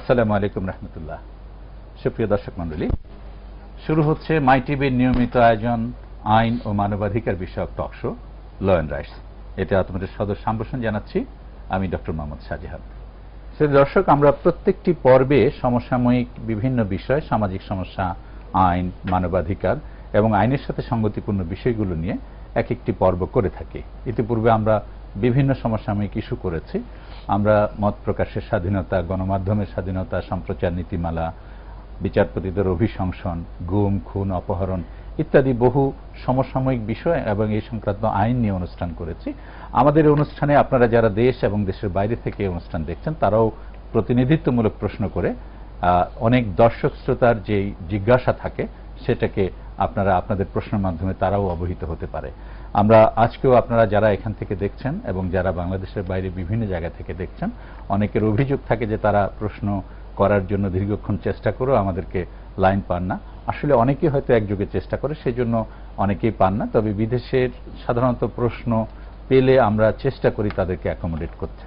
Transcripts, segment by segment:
আসসালামু আলাইকুম রহমতুল্লাহ। সুপ্রিয় দর্শক মণ্ডলী, শুরু হচ্ছে মাই টিভির নিয়মিত আয়োজন আইন ও মানবাধিকার বিষয়ক talk show law and rights. এতে আপনাদের সদর সম্ভাষণ জানাচ্ছি আমি ডক্টর মোহাম্মদ শাহজাহান। দর্শক, আমরা প্রত্যেকটি পর্বে সমসাময়িক বিভিন্ন বিষয়, সামাজিক সমস্যা, আইন, মানবাধিকার এবং আইনের সাথে সঙ্গতিপূর্ণ বিষয়গুলো নিয়ে এক একটি পর্ব করে থাকি। ইতিপূর্বে আমরা বিভিন্ন সমসাময়িক ইস্যু করেছি। আমরা মত প্রকাশের স্বাধীনতা, গণমাধ্যমের স্বাধীনতা, সম্প্রচার নীতিমালা, বিচারপতিদের অভিশংসন, গুম, খুন, অপহরণ ইত্যাদি বহু সমসাময়িক বিষয় এবং এই সংক্রান্ত আইন নিয়ে অনুষ্ঠান করেছি। আমাদের এই অনুষ্ঠানে আপনারা যারা দেশ এবং দেশের বাইরে থেকে এই অনুষ্ঠান দেখছেন তারাও প্রতিনিধিত্বমূলক প্রশ্ন করে অনেক দর্শক শ্রোতার যে জিজ্ঞাসা থাকে সেটাকে আপনারা আপনাদের প্রশ্নের মাধ্যমে তারাও অবহিত হতে পারে। আমরা আজকেও আপনারা যারা এখান থেকে দেখছেন এবং যারা বাংলাদেশের বাইরে বিভিন্ন জায়গা থেকে দেখছেন, অনেকের অভিযোগ থাকে যে তারা প্রশ্ন করার জন্য দীর্ঘক্ষণ চেষ্টা করেও আমাদেরকে লাইন পান না। আসলে অনেকেই হয়তো একযোগে চেষ্টা করে, সেজন্য অনেকেই পান না। তবে বিদেশের সাধারণত প্রশ্ন পেলে আমরা চেষ্টা করি তাদেরকে অ্যাকোমোডেট করতে।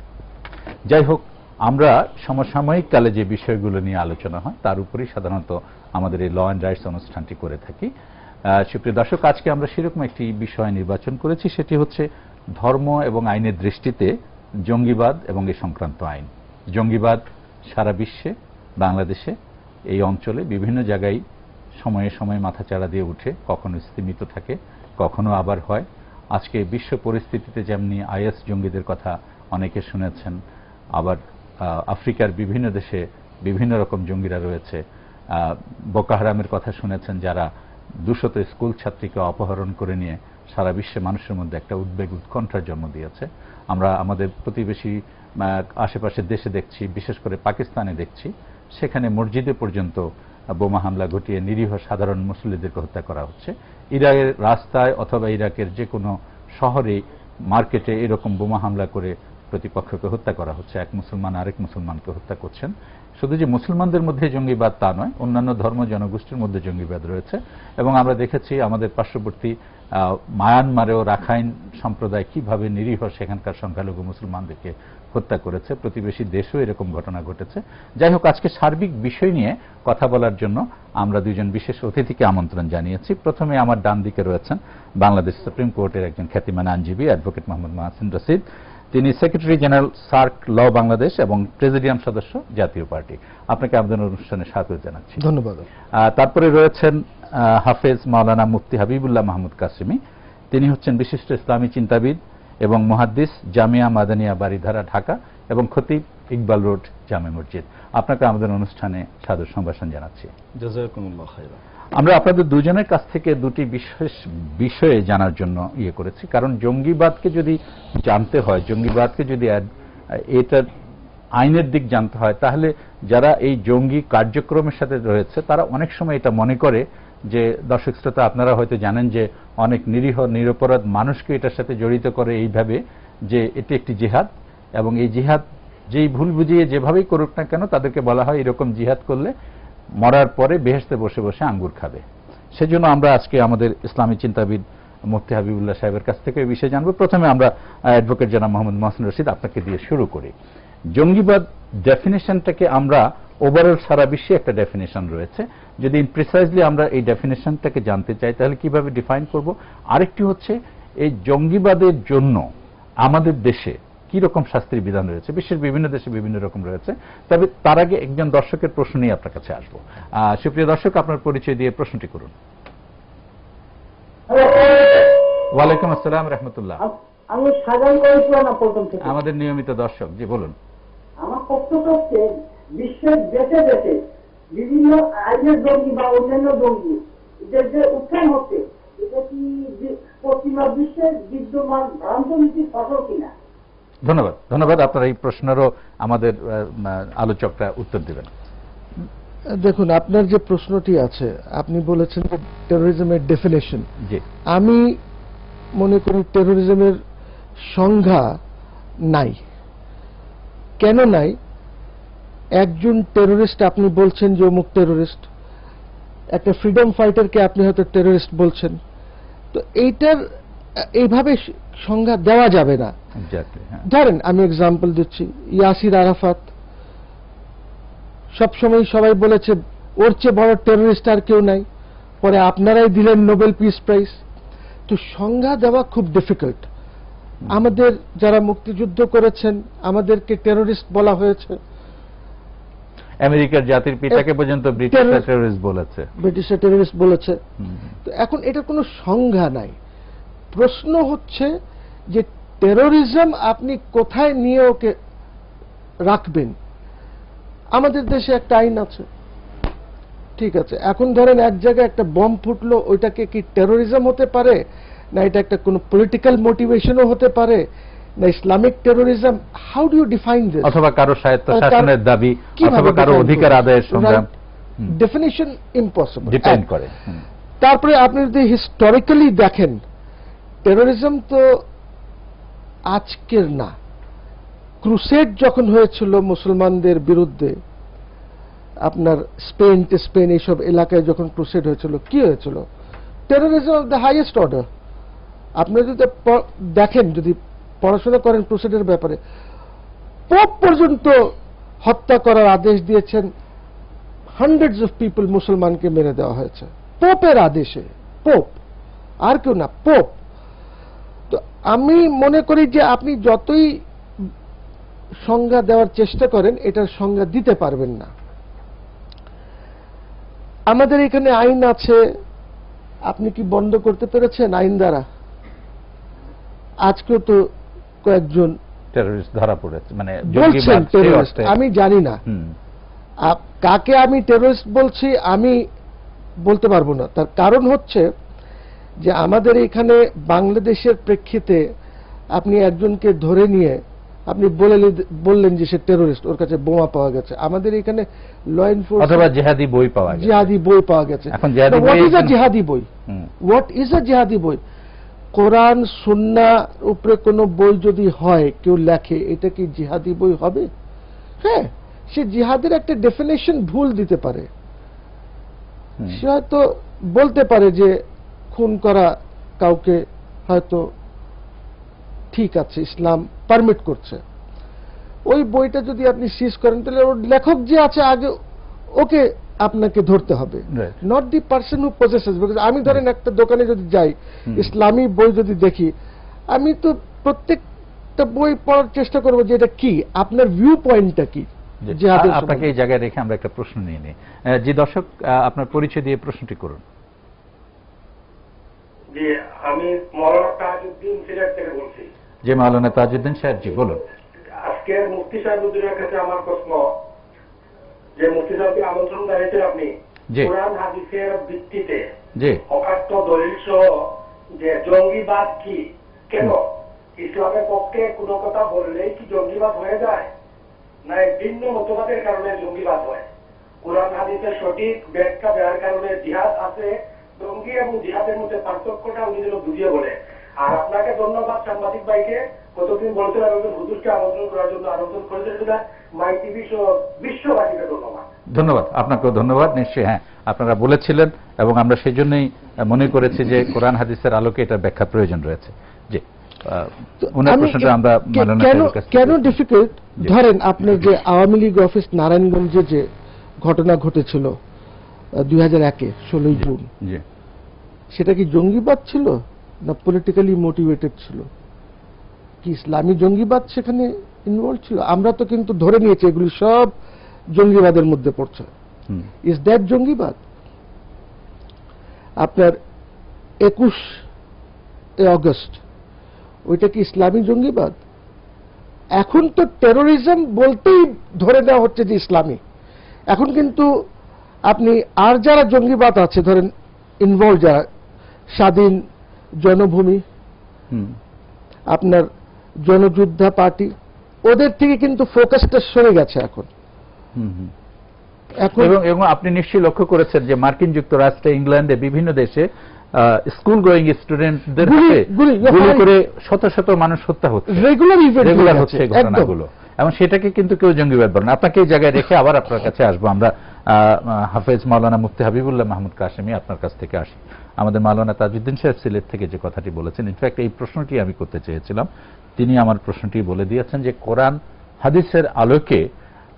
যাই হোক, আমরা সমসাময়িক কালে যে বিষয়গুলো নিয়ে আলোচনা হয় তার উপরেই সাধারণত আমাদের এই ল অ্যান্ড রাইটস অনুষ্ঠানটি করে থাকি। সুপ্রিয় দর্শক, আজকে আমরা সেরকম একটি বিষয় নির্বাচন করেছি, সেটি হচ্ছে ধর্ম এবং আইনের দৃষ্টিতে জঙ্গিবাদ এবং এই সংক্রান্ত আইন। জঙ্গিবাদ সারা বিশ্বে, বাংলাদেশে, এই অঞ্চলে বিভিন্ন জায়গায় সময়ে সময়ে মাথাচাড়া দিয়ে উঠে, কখনো স্থিমিত থাকে, কখনো আবার হয়। আজকে বিশ্ব পরিস্থিতিতে যেমনি আইএস জঙ্গিদের কথা অনেকে শুনেছেন, আবার আফ্রিকার বিভিন্ন দেশে বিভিন্ন রকম জঙ্গিরা রয়েছে। বোকো হারামের কথা শুনেছেন, যারা 200 স্কুল ছাত্রীকে অপহরণ করে নিয়ে সারা বিশ্বে মানুষের মধ্যে একটা উদ্বেগ, উৎকণ্ঠার জন্ম দিয়েছে। আমরা আমাদের প্রতিবেশী আশেপাশের দেশে দেখছি, বিশেষ করে পাকিস্তানে দেখছি, সেখানে মসজিদে পর্যন্ত বোমা হামলা ঘটিয়ে নিরীহ সাধারণ মুসল্লিদেরকে হত্যা করা হচ্ছে। ইরাকের রাস্তায় অথবা ইরাকের যে কোনো শহরে, মার্কেটে এরকম বোমা হামলা করে প্রতিপক্ষকে হত্যা করা হচ্ছে। এক মুসলমান আরেক মুসলমানকে হত্যা করছেন। শুধু যে মুসলমানদের মধ্যে জঙ্গিবাদ তা নয়, অন্যান্য ধর্ম জনগোষ্ঠীর মধ্যে জঙ্গিবাদ রয়েছে। এবং আমরা দেখেছি আমাদের পার্শ্ববর্তী মায়ানমারেও রাখাইন সম্প্রদায় কিভাবে নিরীহ সেখানকার সংখ্যালঘু মুসলমানদেরকে হত্যা করেছে। প্রতিবেশী দেশেও এরকম ঘটনা ঘটেছে। যাই হোক, আজকে সার্বিক বিষয় নিয়ে কথা বলার জন্য আমরা দুজন বিশেষ অতিথিকে আমন্ত্রণ জানিয়েছি। প্রথমে আমার ডান দিকে রয়েছেন বাংলাদেশ সুপ্রিম কোর্টের একজন খ্যাতিমান আইনজীবী অ্যাডভোকেট মোহাম্মদ মাহসিন রশিদ। তিনি সেক্রেটারি জেনারেল সার্ক ল বাংলাদেশ এবং প্রেসিডিয়াম সদস্য জাতীয় পার্টি। আপনাকে আমাদের অনুষ্ঠানে স্বাগত জানাচ্ছি। ধন্যবাদ। তারপরে রয়েছেন হাফেজ মাওলানা মুফতি হাবিবুল্লাহ মাহমুদ কাসেমি। তিনি হচ্ছেন বিশিষ্ট ইসলামী চিন্তাবিদ এবং মুহাদ্দিস, জামিয়া মাদানিয়া বারিধারা, ঢাকা, এবং খতিব, ইকবাল রোড জামে মসজিদ। আপনাকে আমাদের অনুষ্ঠানে সাদর সম্ভাষণ জানাচ্ছি। জাযাকুমুল্লাহ খাইরান। আমরা আপনাদের দুজনের কাছ থেকে দুটি বিশেষ বিষয়ে জানার জন্য করেছি, কারণ জঙ্গিবাদকে যদি জানতে হয়, জঙ্গিবাদকে যদি এটার আইনের দিক জানতে হয়, তাহলে যারা এই জঙ্গি কার্যক্রমের সাথে রয়েছে তারা অনেক সময় এটা মনে করে যে, দর্শক শ্রোতা আপনারা হয়তো জানেন যে অনেক নিরীহ নিরপরাধ মানুষকে এটার সাথে জড়িত করে এইভাবে যে এটি একটি জিহাদ, এবং এই জিহাদ যেই ভুল বুঝিয়ে যেভাবেই করুক না কেন তাদেরকে বলা হয় এরকম জিহাদ করলে মরার পরে বেহেশতে বসে বসে আঙ্গুর খাবে। সেজন্য আমরা আজকে আমাদের ইসলামী চিন্তাবিদ মুফতি হাবিবুল্লাহ সাহেবের কাছ থেকে এই বিষয়ে জানবো। প্রথমে আমরা অ্যাডভোকেট জনাব মোহাম্মদ মাহসিন রশিদ, আপনাকে দিয়ে শুরু করি। জঙ্গিবাদ ডেফিনেশনটাকে আমরা ওভারঅল সারা বিশ্বে একটা ডেফিনেশন রয়েছে, যদি প্রিসাইজলি আমরা এই ডেফিনেশনটাকে জানতে চাই তাহলে কিভাবে ডিফাইন করব? আরেকটি হচ্ছে এই জঙ্গিবাদের জন্য আমাদের দেশে কি রকম শাস্তির বিধান রয়েছে। বিশ্বের বিভিন্ন দেশে বিভিন্ন রকম রয়েছে। তবে তার আগে একজন দর্শকের প্রশ্ন নিয়ে আপনার কাছে আসবো। সুপ্রিয় দর্শক, আপনার পরিচয় দিয়ে প্রশ্নটি করুন। ওয়ালাইকুম আসসালাম রহমতুল্লাহ। আমি সাজান করেছিলাম প্রথম থেকে, আমাদের নিয়মিত দর্শক। জি বলুন। আমার প্রশ্ন হচ্ছে, বিশ্বের দেশে দেশে বিভিন্ন আইনের জঙ্গি বা অন্যান্য জঙ্গি এদের যে উত্থান হচ্ছে, এটা কি পশ্চিমা বিশ্বের বিদ্যমান ভ্রান্ত নীতির ফসল কিনা? ধন্যবাদ। ধন্যবাদ। আপনার এই প্রশ্নেরও আমাদের আলোচকরা উত্তর দেবেন। দেখুন, আপনার যে প্রশ্নটি আছে, আপনি বলেছেন টেরোরিজমের ডেফিনেশন। আমি মনে করি টেরোরিজমের সংজ্ঞা নাই। কেন নাই? একজন টেরোরিস্ট, আপনি বলছেন যে অমুক টেরোরিস্ট, একটা ফ্রিডম ফাইটারকে আপনি হয়তো টেরোরিস্ট বলছেন, তো এইটার এইভাবে সংজ্ঞা দেওয়া যাবে না। ধরেন, আমি এক্সাম্পল দিচ্ছি, ইয়াসির আরাফাত সবসময় সবাই বলেছে ওর চেয়ে বড় টেররিস্ট আর কেউ নাই, পরে আপনারাই দিলেন নোবেল পিস প্রাইজ। তো সংজ্ঞা দেওয়া খুব ডিফিকাল্ট। আমাদের যারা মুক্তিযুদ্ধ করেছেন আমাদেরকে টেররিস্ট বলা হয়েছে, আমেরিকার জাতির পিতাকে পর্যন্ত ব্রিটিশরা টেররিস্ট বলেছে, ব্রিটিশরা টেররিস্ট বলেছে। তো এখন এটার কোনো সংজ্ঞা নাই। প্রশ্ন হচ্ছে যে টেররিজম আপনি কোথায় নিয়ে ওকে রাখবেন। আমাদের দেশে একটা আইন আছে, ঠিক আছে, এখন ধরেন এক জায়গায় একটা বম ফুটলো, ওইটাকে কি টেররিজম হতে পারে, না এটা একটা কোনো পলিটিক্যাল মোটিভেশনও হতে পারে, না Islamic terrorism? How do you define this? অথবা কারো স্বায়ত্ত শাসনের দাবি, অথবা কারো অধিকার আদায়ের সংগ্রাম, ডেফিনিশন ইম্পসিবল, ডিপেন্ড করে। তারপরে আপনি যদি হিস্টোরিক্যালি দেখেন, টেররিজম তো আজকের না। ক্রুসেড যখন হয়েছিল মুসলমানদের বিরুদ্ধে, আপনার স্পেন এইসব এলাকায় যখন ক্রুসেড হয়েছিল, কি হয়েছিল? Terrorism of the highest order. আপনি যদি দেখেন, যদি পড়াশোনা করেন ক্রুসেডের ব্যাপারে, পোপ পর্যন্ত হত্যা করার আদেশ দিয়েছেন, হান্ড্রেডস অফ পিপল মুসলমানকে মেরে দেওয়া হয়েছে পোপের আদেশে। পোপ, আর কেউ না, পোপ। তো আমি মনে করি যে আপনি যতই সংজ্ঞা দেওয়ার চেষ্টা করেন, এটার সংজ্ঞা দিতে পারবেন না। আমাদের এখানে আইন আছে, আপনি কি বন্ধ করতে পেরেছেন আইন দ্বারা? আজকেও তো কয়েকজন টেররিস্ট ধরা পড়েছে, মানে বলছেন টেররিস্ট। আমি জানি না কাকে আমি টেররিস্ট বলছি, আমি বলতে পারবো না। তার কারণ হচ্ছে যে আমাদের এখানে বাংলাদেশের প্রেক্ষিতে আপনি একজনকে ধরে নিয়ে আপনি বললেন যে সে টেররিস্ট, ওর কাছে বোমা পাওয়া গেছে। আমাদের এখানে ল এনফোর্সমেন্ট অথবা জিহাদি বই পাওয়া গেছে, জিহাদি বই পাওয়া গেছে। এখন জিহাদি বই, হোয়াট ইজ আ জিহাদি বই? হোয়াট ইজ আ জিহাদি বই? কোরআন সুন্নাহ উপরে কোন বই যদি হয়, কেউ লেখে, এটা কি জিহাদি বই হবে? হ্যাঁ, সে জিহাদের একটা ডেফিনেশন ভুল দিতে পারে। সে হয়তো বলতে পারে যে খুন করা কাউকে হয়তো ঠিক আছে, ইসলাম পারমিট করছে। ওই বইটা যদি আপনি সিজ করেন, তাহলে ওর লেখক যে আছে আগে, ওকে আপনাকে ধরতে হবে, not the person who possesses. Because আমি ধরেন একটা দোকানে যদি যাই, ইসলামী বই যদি দেখি, আমি তো প্রত্যেকটা বই পড়ার চেষ্টা করবো যে এটা কি, আপনার ভিউ পয়েন্টটা কি। আপনাকে এই জায়গায় রেখে আমরা একটা প্রশ্ন নিয়ে নিই। জি দর্শক, আপনার পরিচয় দিয়ে প্রশ্নটি করুন। জি, আমি মাওলানা তাজউদ্দিন সিলেট থেকে বলছি। জি মাওলানা তাজউদ্দিন সাহেব, জি বলুন। আজকে মুফতি সাহেবুদ্দিনের কাছে আমার প্রশ্ন, যে মুফতি সাহেবকে আমন্ত্রণ জানিয়েছেন আপনি, কোরআন হাদিসের ভিত্তিতে অকাট্য দলিল সহ যে জঙ্গিবাদ কি, কেন ইসলামের পক্ষে কোনো কথা বললেই কি জঙ্গিবাদ হয়ে যায়, না ভিন্ন মতবাদের কারণে জঙ্গিবাদ হয়? কোরআন হাদিসের সঠিক ব্যাখ্যা দেওয়ার কারণে জিহাদ আছে, জঙ্গি এবং জিহাদের মধ্যে পার্থক্যটা উনি যেন বুঝিয়ে বলে। আর আপনাকে ধন্যবাদ সাংবাদিক ভাইকে, কতদিন বলছিলাম একজন হুজুরকে আমন্ত্রণ করার জন্য আমন্ত্রণ করেছেন, মাই টিভি সহ বিশ্ববাসীকে ধন্যবাদ। ধন্যবাদ, আপনাকেও ধন্যবাদ। নিশ্চয়ই হ্যাঁ, আপনারা বলেছিলেন এবং আমরা সেই জন্যই মনে করেছি যে কোরআন হাদিসের আলোকে এটা ব্যাখ্যা প্রয়োজন রয়েছে। জি, ওনার প্রশ্নটা আমরা কেন ডিফিকাল্ট? ধরেন আপনার যে আওয়ামী লীগ অফিস নারায়ণগঞ্জে যে ঘটনা ঘটেছিল 2001-এ 16 জুন, সেটা কি জঙ্গিবাদ ছিল না পলিটিক্যালি মোটিভেটেড ছিল? কি ইসলামী জঙ্গিবাদ সেখানে ইনভলভ ছিল? আমরা তো কিন্তু ধরে নিয়েছি এগুলি সব জঙ্গিবাদের মধ্যে পড়ছে। ইজ দ্যাট জঙ্গিবাদ? আপনার 21 অগস্ট, ওইটা কি ইসলামী জঙ্গিবাদ? এখন তো টেরোরিজম বলতেই ধরে নেওয়া হচ্ছে যে ইসলামী। এখন কিন্তু আপনি আর যারা জঙ্গিবাদ আছে ধরেন ইনভলভ, যারা স্বাধীন জনভূমি, আপনার জনযোদ্ধা পার্টি, ওদের থেকে কিন্তু ফোকাসটা সরে গেছে এখন। এবং আপনি নিশ্চয়ই লক্ষ্য করেছেন যে মার্কিন যুক্তরাষ্ট্রে, ইংল্যান্ডে, বিভিন্ন দেশে স্কুল গোয়িং স্টুডেন্টদের গুলি করে শত শত মানুষ হত্যা হচ্ছে, রেগুলার হচ্ছে এই ঘটনাগুলো, এবং সেটাকে কিন্তু কেউ জঙ্গিবাদ বলে না। আপনাকে এই জায়গায় রেখে আবার আপনার কাছে আসবো আমরা। হাফেজ মাওলানা মুফতি হাবিবুল্লাহ মাহমুদ কাশেমি, আপনার কাছ থেকে আসি। আমাদের মাওলানা তাজউদ্দিন সাহেব সিলেট থেকে যে কথাটি বলেছেন, ইনফ্যাক্ট এই প্রশ্নটি আমি করতে চেয়েছিলাম, তিনি আমার প্রশ্নটি বলে দিয়েছেন যে কোরআন হাদিসের আলোকে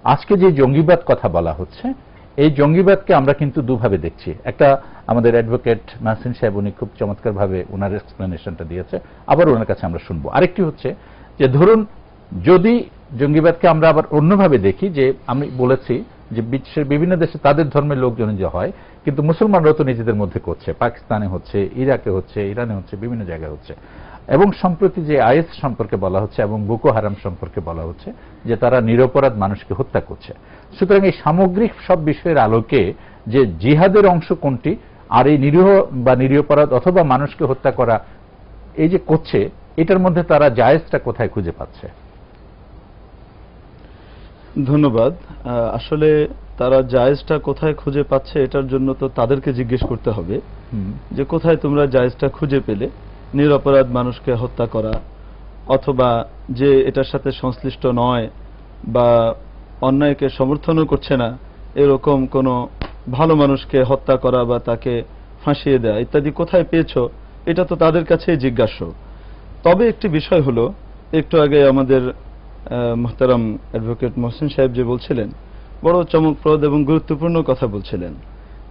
আজকে যে জঙ্গিবাদ কথা বলা হচ্ছে, এই জঙ্গিবাদকে আমরা কিন্তু দুভাবে দেখছি। একটা আমাদের অ্যাডভোকেট মাহসিন সাহেব উনি খুব চমৎকারভাবে ওনার এক্সপ্লেনেশনটা দিয়েছে, আবার ওনার কাছে আমরা শুনবো। আরেকটি হচ্ছে যে ধরুন যদি জঙ্গিবাদকে আমরা আবার অন্যভাবে দেখি, যে আমি বলেছি যে বিশ্বের বিভিন্ন দেশে তাদের ধর্মের লোকজন যে হয়, কিন্তু মুসলমানরাও তো নিজেদের মধ্যে করছে, পাকিস্তানে হচ্ছে, ইরাকে হচ্ছে, ইরানে হচ্ছে, বিভিন্ন জায়গায় হচ্ছে। এবং সম্প্রতি যে আইএস সম্পর্কে বলা হচ্ছে এবং বোকো হারাম সম্পর্কে বলা হচ্ছে যে তারা নিরপরাধ মানুষকে হত্যা করছে। সুতরাং এই সামগ্রিক সব বিষয়ের আলোকে যে জিহাদের অংশ কোনটি, আর এই নিরীহ বা নিরপরাধ অথবা মানুষকে হত্যা করা এই যে করছে, এটার মধ্যে তারা জায়েজটা কোথায় খুঁজে পাচ্ছে? ধন্যবাদ। আসলে তারা জায়েজটা কোথায় খুঁজে পাচ্ছে এটার জন্য তো তাদেরকে জিজ্ঞেস করতে হবে যে কোথায় তোমরা জায়েজটা খুঁজে পেলে নিরপরাধ মানুষকে হত্যা করা, অথবা যে এটার সাথে সংশ্লিষ্ট নয় বা অন্যায়কে সমর্থনও করছে না এরকম কোনো ভালো মানুষকে হত্যা করা বা তাকে ফাঁসিয়ে দেয়া ইত্যাদি কোথায় পেয়েছ, এটা তো তাদের কাছে জিজ্ঞাস্য। তবে একটি বিষয় হলো, একটু আগে আমাদের মোহতারাম অ্যাডভোকেট মহসিন সাহেব যে বলছিলেন, বড় চমকপ্রদ এবং গুরুত্বপূর্ণ কথা বলছিলেন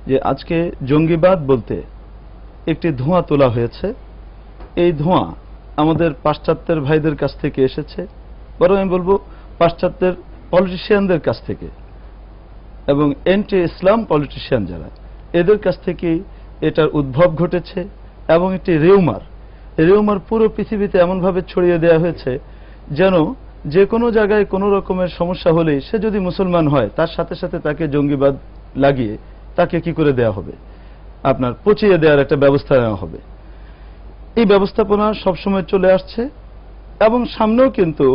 যে আজকে জঙ্গিবাদ বলতে একটি ধোঁয়া তোলা হয়েছে। এই ধোঁয়া আমাদের পাশ্চাত্যের ভাইদের কাছ থেকে এসেছে, বরং আমি বলবো পাশ্চাত্যের পলিটিশিয়ানদের কাছ থেকে এবং এন্টি ইসলাম পলিটিশিয়ান যারা, এদের কাছ থেকে এটার উদ্ভব ঘটেছে। এবং একটি রিউমার পুরো পৃথিবীতে এমনভাবে ছড়িয়ে দেওয়া হয়েছে যেন যে কোনো জায়গায় কোনো রকমের সমস্যা হলেই সে যদি মুসলমান হয় তার সাথে সাথে তাকে জঙ্গিবাদ লাগিয়ে তাকে কি করে দেয়া হবে, আপনার পচিয়ে দেওয়ার একটা ব্যবস্থা নেওয়া হবে। এই ব্যবস্থাপনা সবসময় চলে আসছে এবং সামনেও কিন্তু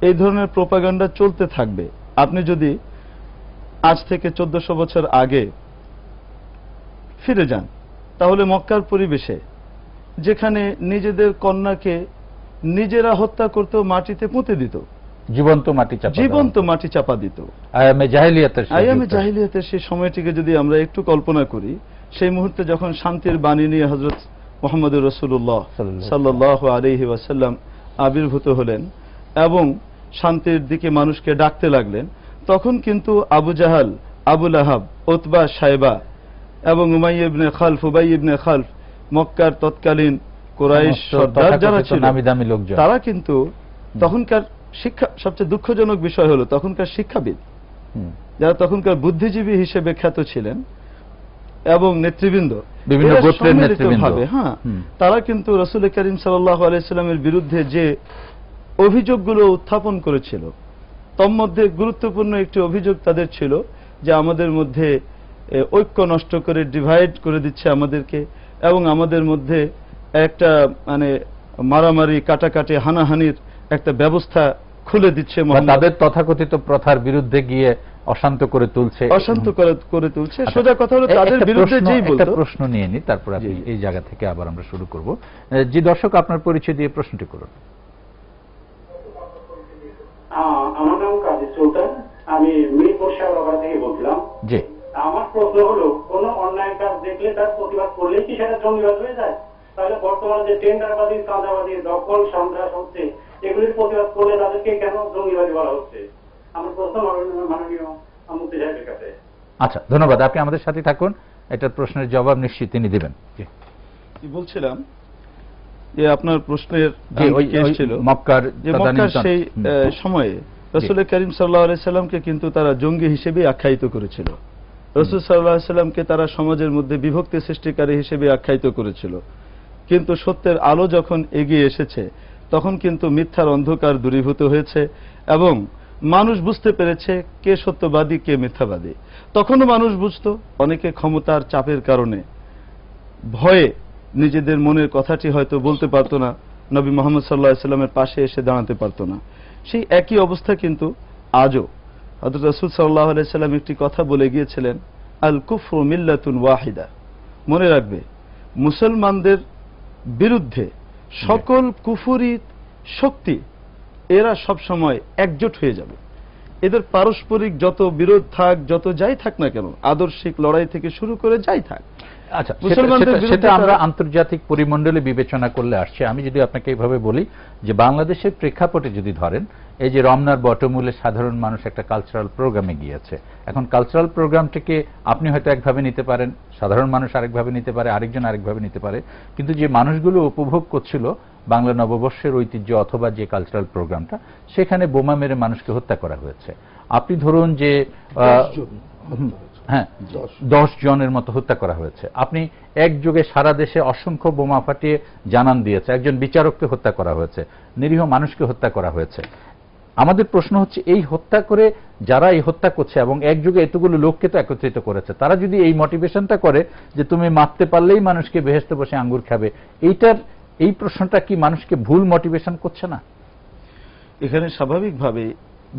এই ধরনের প্রোপাগান্ডা চলতে থাকবে। আপনি যদি আজ থেকে 1400 বছর আগে ফিরে যান, তাহলে মক্কার পরিবেশে যেখানে নিজেদের কন্যাকে নিজেরা হত্যা করতেও মাটিতে পুঁতে দিত, জীবন্ত মাটি চাপা দিত। আয়ামে জাহিলিয়াতের সেই সময়টিকে যদি আমরা একটু কল্পনা করি, সেই মুহূর্তে যখন শান্তির বাণী নিয়ে হযরত মুহাম্মদুর রাসূলুল্লাহ সাল্লাল্লাহু আলাইহি ওয়াসাল্লাম আবির্ভূত হলেন এবং শান্তির দিকে মানুষকে ডাকতে লাগলেন, তখন কিন্তু আবু জাহাল, আবু লাহাব, উতবা, শায়বা এবং উমাইয়া ইবনে খালফ, উবাই ইবনে খালফ, মক্কার তৎকালীন কুরাইশ সর্দার যারা ছিল, নামি লোকজন, তারা কিন্তু তখনকার শিক্ষা, সবচেয়ে দুঃখজনক বিষয় হলো তখনকার শিক্ষাবিদ যারা তখনকার বুদ্ধিজীবী হিসেবে খ্যাত ছিলেন এবং নেতৃবৃন্দ, বিভিন্ন গোত্রের নেতৃবৃন্দ, হ্যাঁ, তারা কিন্তু রাসূল করিম সাল্লাল্লাহু আলাইহি সাল্লামের বিরুদ্ধে যে অভিযোগগুলো উত্থাপন করেছিল, তন্মধ্যে গুরুত্বপূর্ণ একটি অভিযোগ তাদের ছিল যে আমাদের মধ্যে ঐক্য নষ্ট করে ডিভাইড করে দিচ্ছে আমাদেরকে, এবং আমাদের মধ্যে একটা মানে মারামারি, কাটাকাটি, হানাহানির একটা ব্যবস্থা খুলে দিচ্ছে, তাদের তথাকথিত প্রথার বিরুদ্ধে গিয়ে অশান্ত করে তুলছে। সোজা কথা হলো তাদের বিরুদ্ধে যেই বলতো। প্রশ্ন নিয়ে নি, তারপর আপনি এই জায়গা থেকে আবার আমরা শুরু করব। জি দর্শক, আপনার পরিচয় দিয়ে প্রশ্নটি করুন। আমার নাম কাজী সুলতান, আমি মিরপুর শাহবাগ থেকে বলছিলাম। জি, আমার প্রশ্ন হলো, কোন অন্যায় কাজ দেখলে তার প্রতিবাদ করলে কি সেটা জঙ্গিবাদ হয়ে যায়? তাহলে বর্তমানে যে টেন্ডারবাদী, চাঁদাবাদী, দখল, সন্ত্রাস হচ্ছে, এগুলির প্রতিবাদ করলে তাদেরকে কেন জঙ্গিবাদী বলা হচ্ছে? আমার প্রশ্ন মাননীয় মুফতি সাহেবের কাছে। আচ্ছা, ধন্যবাদ। আপনি আমাদের সাথে থাকুন, এটার প্রশ্নের জবাব নিশ্চিত তিনি দিবেন। কি বলছিলাম যে আপনার প্রশ্নের ছিল মক্কার সেই সময়ে রাসূল করিম সাল্লাল্লাহু আলাইহি সাল্লামকে কিন্তু তারা জঙ্গি হিসেবে আখ্যায়িত করেছিল। রাসূল সাল্লাল্লাহু আলাইহি সাল্লামকে তারা সমাজের মধ্যে বিভক্তি সৃষ্টিকারী হিসেবে আখ্যায়িত করেছিল। কিন্তু সত্যের আলো যখন এগিয়ে এসেছে, তখন কিন্তু মিথ্যার অন্ধকার দূরীভূত হয়েছে এবং মানুষ বুঝতে পেরেছে কে সত্যবাদী, কে মিথ্যাবাদী। তখনও মানুষ বুঝত, অনেকে ক্ষমতার চাপের কারণে ভয়ে নিজেদের মনের কথাটি হয়তো বলতে পারত না, নবী মুহাম্মদ সাল্লাল্লাহু আলাইহি সাল্লামের পাশে এসে দাঁড়াতে পারত না। সেই একই অবস্থা কিন্তু আজও। হযরত রাসূল সাল্লাল্লাহু আলাইহি সাল্লাম একটি কথা বলে গিয়েছিলেন, আল কুফরু মিল্লাতুন ওয়াহিদা। মনে রাখবে, মুসলমানদের বিরুদ্ধে সকল কুফরি শক্তি এরা সব সময় একজোট হয়ে যাবে। এদের পারস্পরিক যত বিরোধ থাক, যত যাই থাক না কেন, আদর্শিক লড়াই থেকে শুরু করে যাই থাক, আচ্ছা, সেটা আমরা আন্তর্জাতিক পরিমণ্ডলে বিবেচনা করলে আসছে। আমি যদি আপনাকে এইভাবে বলি যে বাংলাদেশের প্রেক্ষাপটে যদি ধরেন, এই যে রমনার বটমূলে সাধারণ মানুষ একটা কালচারাল প্রোগ্রামে গিয়েছে, এখন কালচারাল প্রোগ্রামটিকে আপনি হয়তো একভাবে নিতে পারেন, সাধারণ মানুষ আরেকভাবে নিতে পারে, আরেকজন আরেকভাবে নিতে পারে, কিন্তু যে মানুষগুলো উপভোগ করছিল বাংলা নববর্ষের ঐতিহ্য অথবা যে কালচারাল প্রোগ্রামটা, সেখানে বোমা মেরে মানুষকে হত্যা করা হয়েছে। আপনি ধরুন যে 10 জনের মতো হত্যা করা হয়েছে। আপনি একযোগে সারা দেশে অসংখ্য বোমা ফাটিয়ে জানান দিয়েছে, একজন বিচারককে হত্যা করা হয়েছে, নিরীহ মানুষকে হত্যা করা হয়েছে। আমাদের প্রশ্ন হচ্ছে, এই হত্যা করে যারা এই হত্যা করছে এবং একযোগে এতগুলো লোককে তো একত্রিত করেছে, তারা যদি এই মোটিভেশনটা করে যে তুমি মারতে পারলেই মানুষকে বেহেশতে বসে আঙ্গুর খাবে, এই প্রশ্নটা কি মানুষকে ভুল মোটিভেশন করছে না? এখানে স্বাভাবিকভাবে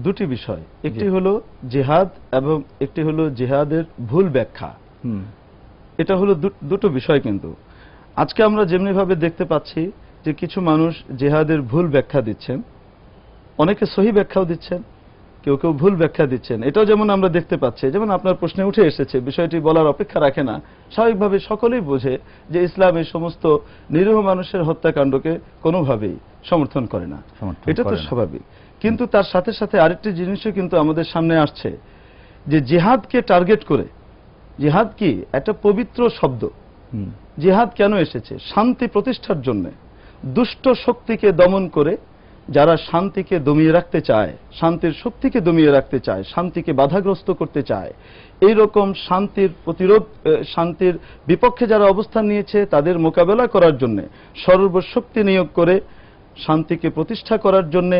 দুটি বিষয়, একটি হলো জিহাদ এবং একটি হলো জিহাদের ভুল ব্যাখ্যা। এটা হলো দুটো বিষয়। কিন্তু আজকে আমরা যেমনি ভাবে দেখতে পাচ্ছি যে কিছু মানুষ জিহাদের ভুল ব্যাখ্যা দিচ্ছেন, অনেকে সহি ব্যাখ্যাও দিচ্ছেন, কেউ কেউ ভুল ব্যাখ্যা দিচ্ছেন। এটাও যেমন আমরা দেখতে পাচ্ছি, যেমন আপনার প্রশ্নে উঠে এসেছে, বিষয়টি বলার অপেক্ষা রাখে না, স্বাভাবিকভাবে সকলেই বোঝে যে ইসলাম এই সমস্ত নিরীহ মানুষের হত্যাকাণ্ডকে কোনোভাবেই সমর্থন করে না, এটা তো স্বাভাবিক। কিন্তু তার সাথে সাথে আরেকটি জিনিসও কিন্তু আমাদের সামনে আসছে, যে জিহাদকে টার্গেট করে, জিহাদ কি একটা পবিত্র শব্দ, জিহাদ কেন এসেছে? শান্তি প্রতিষ্ঠার জন্য, দুষ্ট শক্তিকে দমন করে যারা শান্তিকে দমিয়ে রাখতে চায়, শান্তির শক্তিকে দমিয়ে রাখতে চায়, শান্তিকে বাধাগ্রস্ত করতে চায়, এই রকম শান্তির প্রতিরোধ, শান্তির বিপক্ষে যারা অবস্থান নিয়েছে তাদের মোকাবেলা করার জন্য সর্বশক্তি নিয়োগ করে শান্তিকে প্রতিষ্ঠা করার জন্য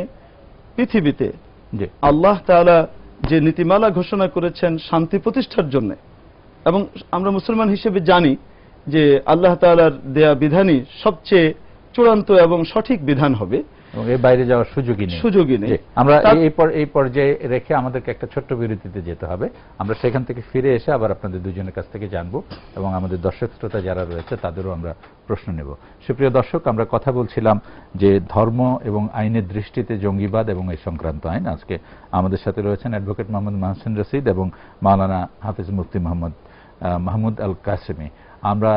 পৃথিবীতে আল্লাহ তাআলা যে নীতিমালা ঘোষণা করেছেন শান্তি প্রতিষ্ঠার জন্য, এবং আমরা মুসলমান হিসেবে জানি যে আল্লাহ তাআলার দেয়া বিধানই সবচেয়ে চূড়ান্ত এবং সঠিক বিধান হবে, এবং এর বাইরে যাওয়ার সুযোগই নেই। আমরা এই পর্যায়ে রেখে আমাদেরকে একটা ছোট্ট বিরতিতে যেতে হবে। আমরা সেখান থেকে ফিরে এসে আবার আপনাদের দুজনের কাছ থেকে জানবো এবং আমাদের দর্শক শ্রোতা যারা রয়েছে তাদেরও আমরা প্রশ্ন নেব। সুপ্রিয় দর্শক, আমরা কথা বলছিলাম যে ধর্ম এবং আইনের দৃষ্টিতে জঙ্গিবাদ এবং এই সংক্রান্ত আইন। আজকে আমাদের সাথে রয়েছেন অ্যাডভোকেট মোহাম্মদ মহসিন রশিদ এবং মাওলানা হাফিজ মুফতি মাহমুদ আল কাসেমি। আমরা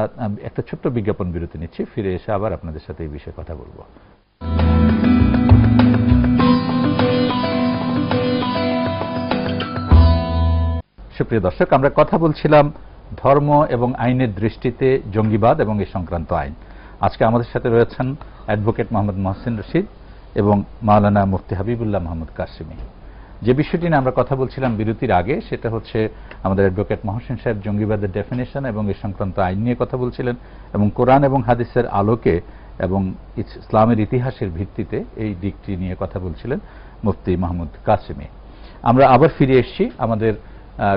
একটা ছোট্ট বিজ্ঞাপন বিরতি নিচ্ছি, ফিরে এসে আবার আপনাদের সাথে এই বিষয়ে কথা বলবো। সুপ্রিয় দর্শক, আমরা কথা বলছিলাম ধর্ম এবং আইনের দৃষ্টিতে জঙ্গিবাদ এবং এই সংক্রান্ত আইন। আজকে আমাদের সাথে রয়েছেন অ্যাডভোকেট মোহাম্মদ মহসিন রশিদ এবং মাওলানা মুফতি হাবিবুল্লাহ মাহমুদ কাসেমি। যে বিষয়টি নিয়ে আমরা কথা বলছিলাম বিরতির আগে, সেটা হচ্ছে আমাদের অ্যাডভোকেট মহসিন সাহেব জঙ্গিবাদের ডেফিনেশন এবং এই সংক্রান্ত আইন নিয়ে কথা বলছিলেন, এবং কোরআন এবং হাদিসের আলোকে এবং ইসলামের ইতিহাসের ভিত্তিতে এই দিকটি নিয়ে কথা বলছিলেন মুফতি মাহমুদ কাসেমি। আমরা আবার ফিরে এসেছি। আমাদের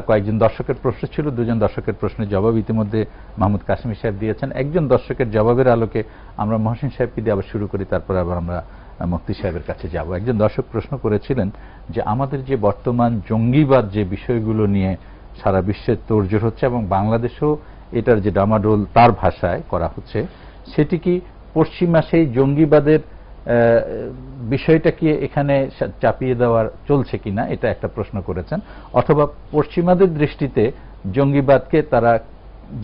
কয়েকজন দর্শকের প্রশ্ন ছিল, দুজন দর্শকের প্রশ্নের জবাব ইতিমধ্যে মাহমুদ কাসেমি সাহেব দিয়েছেন। একজন দর্শকের জবাবের আলোকে আমরা মহসিন সাহেবকে দিয়ে আবার শুরু করি, তারপর আবার আমরা মুফতি সাহেবের কাছে যাব। একজন দর্শক প্রশ্ন করেছিলেন যে আমাদের যে বর্তমান জঙ্গিবাদ যে বিষয়গুলো নিয়ে সারা বিশ্বের তোড়জোড় হচ্ছে এবং বাংলাদেশেও এটার যে ডামাডোল তার ভাষায় করা হচ্ছে, সেটি কি পশ্চিমা সেই জঙ্গিবাদের বিষয়টা কি এখানে চাপিয়ে দেওয়ার চলছে কিনা, এটা একটা প্রশ্ন করেছেন, অথবা পশ্চিমাদের দৃষ্টিতে জঙ্গিবাদকে তারা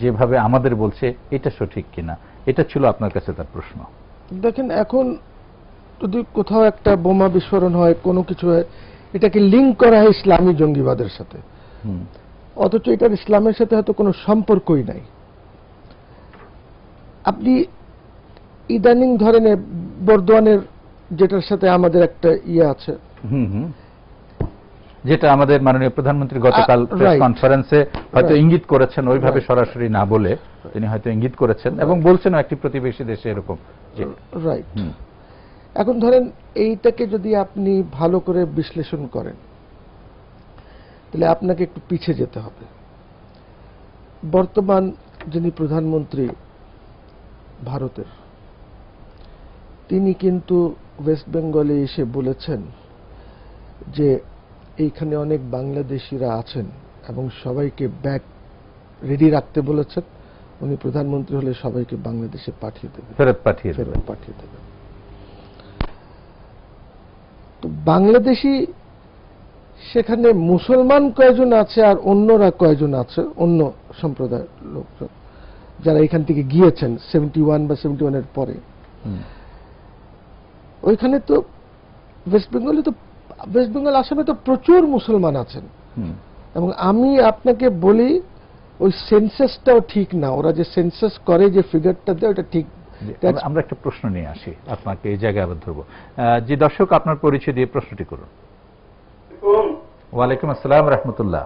যেভাবে আমাদের বলছে এটা সঠিক কিনা, এটা ছিল আপনার কাছে তার প্রশ্ন। দেখেন, এখন যদি কোথাও একটা বোমা বিস্ফোরণ হয়, কোনো কিছু হয়, এটাকে লিঙ্ক করা হয় ইসলামী জঙ্গিবাদের সাথে, অথচ এটার ইসলামের সাথে হয়তো কোনো সম্পর্কই নাই। আপনি ইদানিং ধরেন বর্ধমানের, যেটার সাথে আমাদের একটা ইয়ে আছে, যেটা আমাদের মাননীয় প্রধানমন্ত্রী গতকাল প্রেস কনফারেন্সে হয়তো ইঙ্গিত করেছেন, ওইভাবে সরাসরি না বলে তিনি হয়তো ইঙ্গিত করেছেন এবং বলছেন একটি প্রতিবেশী দেশে এরকম। রাইট। এখন ধরেন এইটাকে যদি আপনি ভালো করে বিশ্লেষণ করেন, তাহলে আপনাকে একটু পিছিয়ে যেতে হবে। বর্তমান যিনি প্রধানমন্ত্রী ভারতের, তিনি কিন্তু ওয়েস্ট বেঙ্গলে এসে বলেছেন যে এইখানে অনেক বাংলাদেশিরা আছেন এবং সবাইকে ব্যাগ রেডি রাখতে বলেছেন। উনি প্রধানমন্ত্রী হলে সবাইকে বাংলাদেশে ফেরত পাঠিয়ে দেবেন। তো বাংলাদেশি সেখানে মুসলমান কয়জন আছে আর অন্যরা কয়জন আছে, অন্য সম্প্রদায়ের লোকজন, যারা এখান থেকে গিয়েছেন 71 বা 71-এর পরে, ওইখানে তো ওয়েস্ট বেঙ্গল আসামে তো প্রচুর মুসলমান আছেন। এবং আমি আপনাকে বলি ওই সেন্সাসটাও ঠিক না, ওরা যে সেন্সাস করে যে ফিগারটা দেয় ওটা ঠিক। আমরা একটা প্রশ্ন নিয়ে আসি, আপনাকে এই জায়গায় আবার ধরবো। যে দর্শক আপনার পরিচয় দিয়ে প্রশ্নটি করুন। ওয়ালাইকুম আসসালাম রহমতুল্লাহ।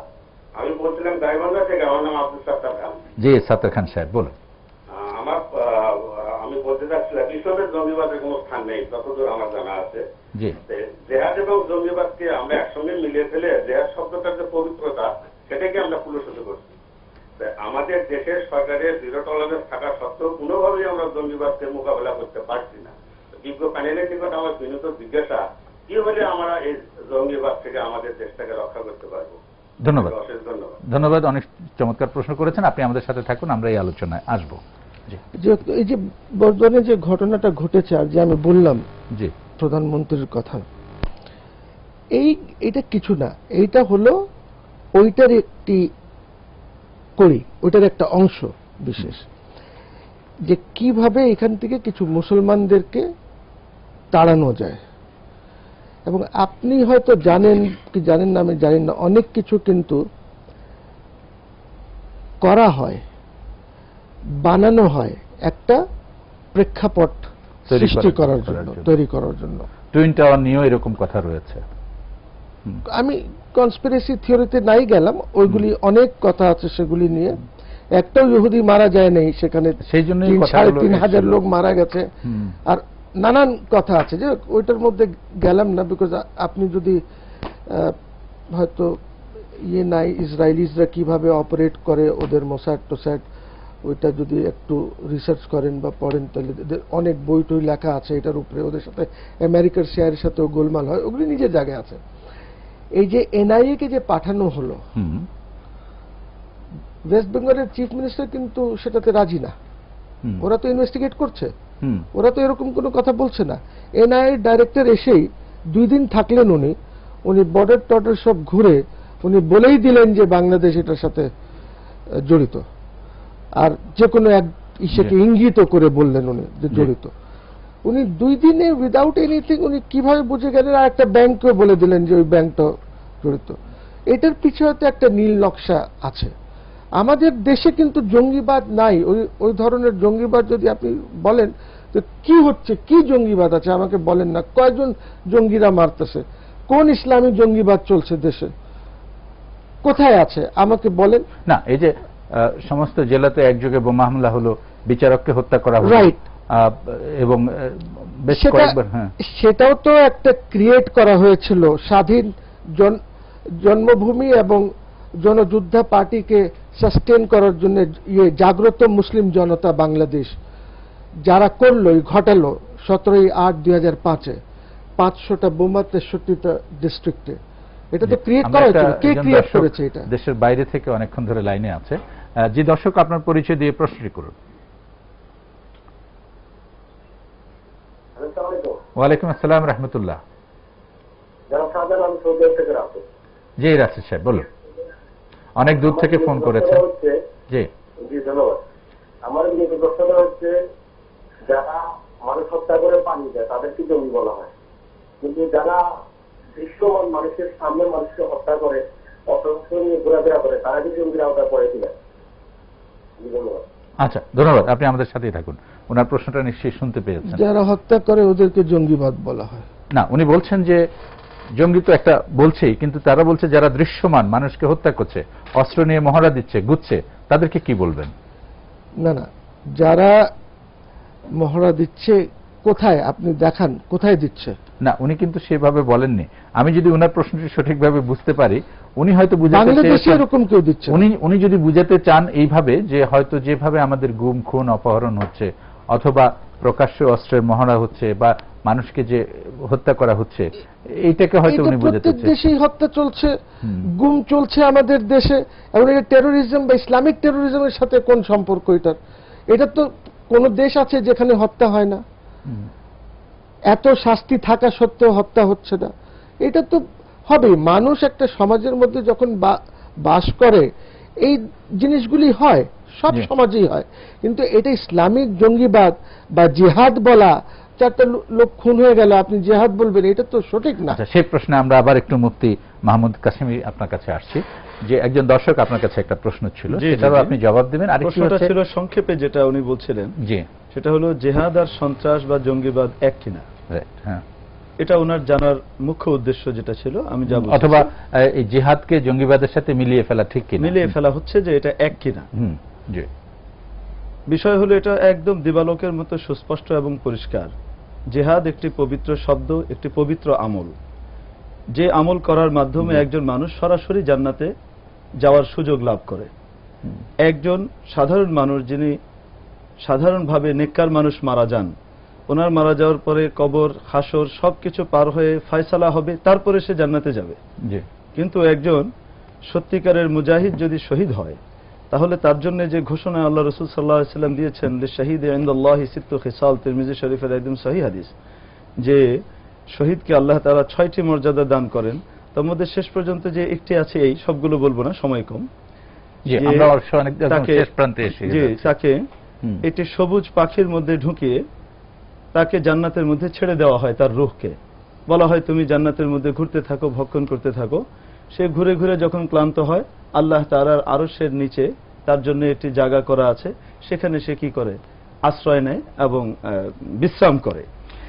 আমি বলছিলাম গাইবান্ধা থেকে, আমার নাম আব্দুল সাত্তার খান। জি সাত্তার খান সাহেব বলুন। আমি বলতে চাচ্ছিলাম ইসলামের জঙ্গিবাদের কোনো স্থান নেই যতদূর আমার জানা আছে। জি, জেহাদ এবং জঙ্গিবাদকে আমরা একসঙ্গে মিলিয়ে ফেলে জেহাদ শব্দটার যে পবিত্রতা সেটাকে আমরা কুলুষিত করছি। আমাদের দেশের সরকারের দৃঢ় টলারেন্স থাকা সত্ত্বেও কোনোভাবেই আমরা জঙ্গিবাদকে মোকাবেলা করতে পারছি না। বিজ্ঞ প্যানেলের নিকট আমার বিনীত জিজ্ঞাসা, কি হলে আমরা এই জঙ্গিবাদ থেকে আমাদের দেশটাকে রক্ষা করতে পারবো? ধন্যবাদ। অশেষ ধন্যবাদ। ধন্যবাদ, অনেক চমৎকার প্রশ্ন করেছেন। আপনি আমাদের সাথে থাকুন, আমরা এই আলোচনায় আসবো। এই যে বর্ধমানে যে ঘটনাটা ঘটেছে আর যে আমি বললাম জি প্রধানমন্ত্রীর কথা, এইটা কিছু না, এইটা হলো ওইটার একটি কড়ি, ওইটার একটা অংশ বিশেষ, যে কিভাবে এখান থেকে কিছু মুসলমানদেরকে তাড়ানো যায়। এবং আপনি হয়তো জানেন কি জানেন না, আমি জানি না, অনেক কিছু কিন্তু করা হয়, বানানো হয় একটা প্রেক্ষাপট সৃষ্টি করার জন্য, তৈরি করার জন্য। টুইন টাওয়ার নিয়েও এরকম কথা রয়েছে। আমি কনস্পিরেসি থিওরিতে নাই গেলাম, ওইগুলি অনেক কথা আছে সেগুলি নিয়ে। একটাও ইহুদি মারা যায় নাই সেখানে, সেই জন্য 3,500 লোক মারা গেছে, আর নানান কথা আছে যে ওইটার মধ্যে গেলাম না। বিকজ আপনি যদি হয়তো নাই ইসরায়েলিজরা কিভাবে অপারেট করে, ওদের মোসাদ টোসাদ, ওইটা যদি একটু রিসার্চ করেন বা পড়েন তাহলে অনেক বই টই লেখা আছে এটার উপরে। ওদের সাথে আমেরিকার শেয়ারের সাথেও গোলমাল হয়, ওগুলি নিজের জায়গায় আছে। এই যে এনআইএ কে যে পাঠানো হলো, ওয়েস্ট বেঙ্গলের চিফ মিনিস্টার কিন্তু সেটাতে রাজি না। ওরা তো ইনভেস্টিগেট করছে, ওরা তো এরকম কোনো কথা বলছে না। এনআইএ ডাইরেক্টর এসেই 2 দিন থাকলেন, উনি বর্ডার টর্ডার সব ঘুরে উনি বলেই দিলেন যে বাংলাদেশ এটার সাথে জড়িত, আর যে কোনো এক ইস্যুকে ইঙ্গিত করে বললেন উনি যে জড়িত। উনি 2 দিনে উইদাউট এনিথিং উনি কিভাবে বুঝে গেলেন, আর একটা ব্যাংককেও বলে দিলেন যে ওই ব্যাংকটা জড়িত। এটার পিছনে তো একটা নীল নকশা আছে। আমাদের দেশে কিন্তু জঙ্গিবাদ নাই। ওই ধরনের জঙ্গিবাদ যদি আপনি বলেন তো কি হচ্ছে, কি জঙ্গিবাদ আছে আমাকে বলেন না। কয়জন জঙ্গিরা মারতেছে, কোন ইসলামী জঙ্গিবাদ চলছে দেশে, কোথায় আছে আমাকে বলেন না। এই যে সমস্ত জেলাতে একযোগে বোমা হামলা হলো, বিচারককে হত্যা করা হলো, রাইট, এবং বেশ কয়েকবার, সেটাও তো একটা ক্রিয়েট করা হয়েছিল স্বাধীন জন্মভূমি এবং জনযোদ্ধা পার্টিকে সাস্টেন করার জন্য। জাগ্রত মুসলিম জনতা বাংলাদেশ যারা করলো, ঘটালো 17/8/2005-এ 500টা বোমা 63টা ডিস্ট্রিক্টে। এটা তো ক্রিয়েট করা হয়েছিল। কে ক্রিয়েট করেছে এটা? দেশের বাইরে থেকে অনেকক্ষণ ধরে লাইনে আছে। যে দর্শক আপনার পরিচয় দিয়ে প্রশ্নটি করুন। ওয়ালাইকুম আসসালাম রহমতুল্লাহ। জি রাশিদ সাহেব বলুন, অনেক দূর থেকে ফোন করেছেন। জি জি ধন্যবাদ। আমার প্রশ্নটা হচ্ছে, যারা মানুষ হত্যা করে পানি দেয় তাদেরকে জঙ্গি বলা হয়, কিন্তু যারা দৃশ্যমান মানুষের সামনে মানুষকে হত্যা করে অস্ত্র নিয়ে ঘোরাফেরা করে তারা কি জঙ্গির আওতায় পড়ে কিনা? ধন্যবাদ। আচ্ছা ধন্যবাদ, আপনি আমাদের সাথেই থাকুন। ওনার প্রশ্নটা নিশ্চয়ই শুনতে পেয়েছেন। যারা হত্যা করে ওদেরকে জঙ্গিবাদ বলা হয় না, উনি বলছেন যে জঙ্গি তো একটা বলছেই, কিন্তু তারা বলছে যারা দৃশ্যমান মানুষকে হত্যা করছে, অস্ত্র নিয়ে মহড়া দিচ্ছে, গুচ্ছে, তাদেরকে কি বলবেন? না না, যারা মহড়া দিচ্ছে কোথায় আপনি দেখান, কোথায় দিচ্ছে? না, উনি কিন্তু সেভাবে বলেননি। আমি যদি ওনার প্রশ্নটি সঠিকভাবে বুঝতে পারি, উনি হয়তো বুঝাতে উনি যদি বুঝাতে চান এইভাবে যে হয়তো যেভাবে আমাদের গুম খুন অপহরণ হচ্ছে, অথবা প্রকাশ্য অস্ত্রের মহড়া হচ্ছে, বা মানুষকে যে হত্যা করা হচ্ছে, এইটাকে হয়তো উনি বুঝাতে চান। প্রত্যেক দেশেই হত্যা চলছে, গুম চলছে আমাদের দেশে। এবং এটা টেরোরিজম বা ইসলামিক টেরোরিজমের সাথে কোন সম্পর্ক এটার? এটা তো কোন দেশ আছে যেখানে হত্যা হয় না? এত শাস্তি থাকা সত্ত্বেও হত্যা হচ্ছে না, এটা তো হবে। মানুষ একটা সমাজের মধ্যে যখন বাস করে এই জিনিসগুলি হয়, সব সমাজেই হয়, কিন্তু এটা ইসলামিক জঙ্গিবাদ বা জিহাদ বলা, 4টা লোক খুন হয়ে গেল আপনি জিহাদ বলবেন, এটা তো সঠিক না। সেই প্রশ্নে আমরা আবার একটু মুফতি মাহমুদ কাসেমি আপনার কাছে আসছি, যে একজন দর্শক আপনার কাছে একটা প্রশ্ন ছিল, সেটারও আপনি জবাব দিবেন। আর প্রশ্নটা ছিল সংক্ষেপে যেটা উনি বলছিলেন, জি, সেটা হলো জিহাদ আর সন্ত্রাস বা জঙ্গিবাদ এক কিনা। হ্যাঁ, এটা ওনার জানার মুখ্য উদ্দেশ্য যেটা ছিল, আমি যাব, অথবা এই জিহাদকে জঙ্গিবাদের সাথে মিলিয়ে ফেলা ঠিক কিনা, মিলিয়ে ফেলা হচ্ছে যে এটা এক কিনা। জি, বিষয় হলো এটা একদম দিবালোকের মতো সুস্পষ্ট এবং পরিষ্কার। জিহাদ একটি পবিত্র শব্দ, একটি পবিত্র আমল, যে আমল করার মাধ্যমে একজন মানুষ সরাসরি জান্নাতে যাওয়ার সুযোগ লাভ করে। একজন সাধারণ মানুষ যিনি সাধারণভাবে নেককার মানুষ মারা যান, ওনার মারা যাওয়ার পরে কবর, হাসর সবকিছু পার হয়ে ফয়সালা হবে, তারপরে সে জান্নাতে যাবে। কিন্তু একজন সত্যিকারের মুজাহিদ যদি শহীদ হয়, তাহলে তার জন্য যে ঘোষণা আল্লাহ রাসূল সাল্লাল্লাহু আলাইহি ওয়াসাল্লাম দিয়েছেন, লিশাহিদি ইনদাল্লাহি সিত্তু খিসাল, তিরমিজি শরীফের একদম সহিহ হাদিস, যে শহীদকে আল্লাহ তাআলা 6টি মর্যাদা দান করেন। তার মধ্যে শেষ পর্যন্ত যে একটি আছে, এই সবগুলো বলবো না, সময় কম, তাকে একটি সবুজ পাখির মধ্যে ঢুকিয়ে তাকে জান্নাতের মধ্যে ছেড়ে দেওয়া হয়। তার রূহকে বলা হয় তুমি জান্নাতের মধ্যে ঘুরতে থাকো, ভক্ষণ করতে থাকো। সে ঘুরে ঘুরে যখন ক্লান্ত হয়, আল্লাহ তাআলার আরশের নিচে তার জন্য একটি জায়গা করা আছে, সেখানে সে কি করে, আশ্রয় নেয় এবং বিশ্রাম করে।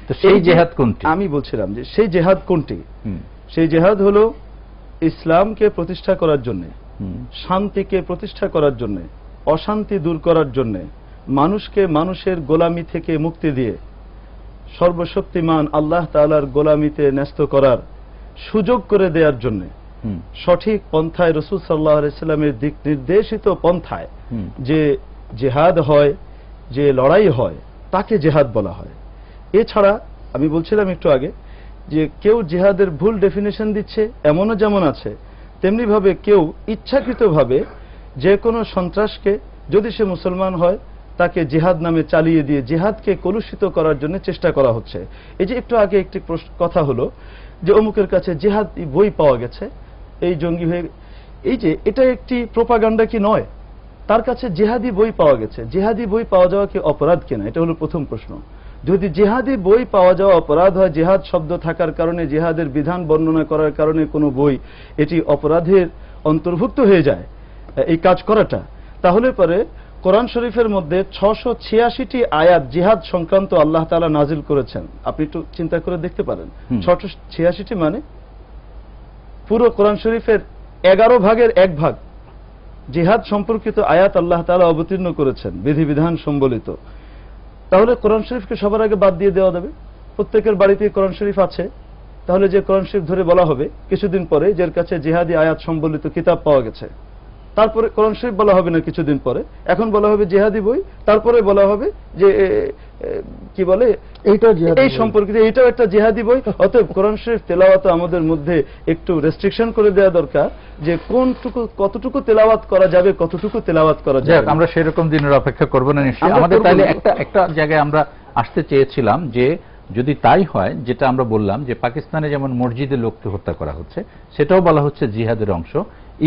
তো সেই জিহাদ কোনটি? আমি বলছিলাম যে সেই জিহাদ কোনটি? সেই জিহাদ হলো ইসলামকে প্রতিষ্ঠা করার জন্য, শান্তিকে প্রতিষ্ঠা করার জন্য, অশান্তি দূর করার জন্য, মানুষকে মানুষের গোলামি থেকে মুক্তি দিয়ে সর্বশক্তিমান আল্লাহ তাআলার গোলামিতে ন্যস্ত করার সুযোগ করে দেওয়ার জন্য সঠিক পন্থায়, রাসূল সাল্লাল্লাহু আলাইহি ওয়াসাল্লামের দিক নির্দেশিত পন্থায় যে জিহাদ হয়, যে লড়াই হয়, তাকে জিহাদ বলা হয়। এছাড়া আমি বলছিলাম একটু আগে যে কেউ জিহাদের ভুল ডেফিনেশন দিচ্ছে, এমনও যেমন আছে, তেমনি ভাবে কেউ ইচ্ছাকৃতভাবে যে কোনো সন্ত্রাসকে, যদি সে মুসলমান হয়, তাকে জিহাদ নামে চালিয়ে দিয়ে জিহাদকে কলুষিত করার জন্য চেষ্টা করা হচ্ছে। এই যে একটু আগে একটি কথা হলো যে অমুকের কাছে জিহাদ বই পাওয়া গেছে, এই জঙ্গি হয়ে, এই যে এটা একটি প্রোপাগান্ডা কি নয়? তার কাছে জিহাদি বই পাওয়া গেছে, জিহাদি বই পাওয়া যাওয়া কি অপরাধ কিনা? এটা হলো প্রথম প্রশ্ন। যদি জিহাদি বই পাওয়া যাওয়া অপরাধ হয়, জিহাদ শব্দ থাকার কারণে, জিহাদের বিধান বর্ণনা করার কারণে কোনো বই এটি অপরাধের অন্তর্ভুক্ত হয়ে যায় এই কাজ করাটা, তাহলে পরে কোরআন শরীফের মধ্যে 686টি আয়াত জিহাদ সংক্রান্ত আল্লাহ তাআলা নাজিল করেছেন। আপনি একটু চিন্তা করে দেখতে পারেন, 686টি মানে পুরো কোরআন শরীফের 11 ভাগের 1 ভাগ জিহাদ সম্পর্কিত আয়াত আল্লাহ তাআলা অবতীর্ণ করেছেন, বিধিবিধান সম্বলিত। তাহলে কোরআন শরীফকে সবার আগে বাদ দিয়ে দেওয়া যাবে? প্রত্যেকের বাড়িতেই কোরআন শরীফ আছে, তাহলে যে কোরআন শরীফ ধরে বলা হবে কিছুদিন পরে যার কাছে জিহাদি আয়াত সম্বলিত কিতাব পাওয়া গেছে, তারপরে কোরআন শরীফ বলা হবে না কিছুদিন পরে, এখন বলা হবে জিহাদি বই, তারপরে বলা হবে যে কি বলে এই সম্পর্কিত এইটাও একটা জিহাদি বই। অতএব কোরআন শরীফ তেলাওয়াত আমাদের মধ্যে একটু রেস্ট্রিকশন করে দেওয়া দরকার, যে কোনটুকু কতটুকু তেলাওয়াত করা যাবে, কতটুকু তেলাওয়াত করা যাবে। আমরা সেরকম দিনের অপেক্ষা করব না নিশ্চয়ই। আমাদের তাহলে একটা জায়গায় আমরা আসতে চেয়েছিলাম যে যদি তাই হয়, যেটা আমরা বললাম যে পাকিস্তানে যেমন মসজিদে লোককে হত্যা করা হচ্ছে, সেটাও বলা হচ্ছে জিহাদের অংশ।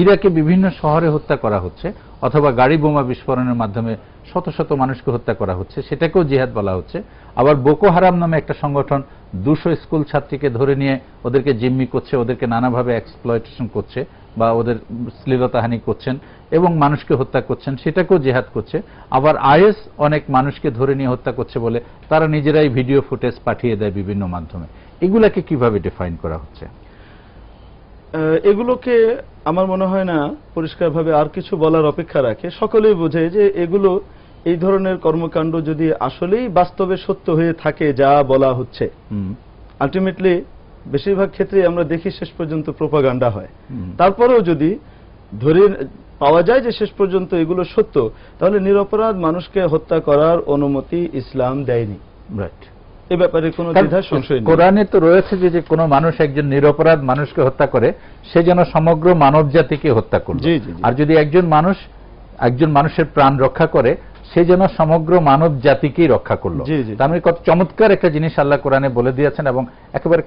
ইরাকে বিভিন্ন শহরে হত্যা করা হচ্ছে, অথবা গাড়ি বোমা বিস্ফোরণের মাধ্যমে শত শত মানুষকে হত্যা করা হচ্ছে, সেটাকেও জিহাদ বলা হচ্ছে। আবার বোকো হারাম নামে একটা সংগঠন 200 স্কুল ছাত্রীকে ধরে নিয়ে ওদেরকে জিম্মি করছে, ওদেরকে নানাভাবে এক্সপ্লয়টেশন করছে বা ওদের শ্লীলতাহানি করছেন এবং মানুষকে হত্যা করছেন, সেটাকেও জিহাদ করছে। আবার আইএস অনেক মানুষকে ধরে নিয়ে হত্যা করছে বলে তারা নিজেরাই ভিডিও ফুটেজ পাঠিয়ে দেয় বিভিন্ন মাধ্যমে। এগুলাকে কিভাবে ডিফাইন করা হচ্ছে? এগুলোকে আমার মনে হয় না পরিষ্কারভাবে আর কিছু বলার অপেক্ষা রাখে। সকলেই বোঝে যে এগুলো, এই ধরনের কর্মকাণ্ড যদি আসলেই বাস্তবে সত্য হয়ে থাকে যা বলা হচ্ছে, আলটিমেটলি বেশিরভাগ ক্ষেত্রে আমরা দেখি শেষ পর্যন্ত প্রোপাগান্ডা হয়। তারপরেও যদি ধরে পাওয়া যায় যে শেষ পর্যন্ত এগুলো সত্য, তাহলে নিরপরাধ মানুষকে হত্যা করার অনুমতি ইসলাম দেয়নি। রাইট, এ ব্যাপারে কোনো দ্বিধা সংশয় নেই। কোরআনে তো রয়েছে যে কোনো মানুষ একজন নিরপরাধ মানুষকে হত্যা করে সে যেন সমগ্র মানব জাতিকে হত্যা করবে, আর যদি একজন মানুষের প্রাণ রক্ষা করে সে যেন সমগ্র মানব জাতিকেই রক্ষা করলো। তার মানে কত চমৎকার একটা জিনিস আল্লাহ কোরআনে বলে দিয়েছেন এবং একেবারে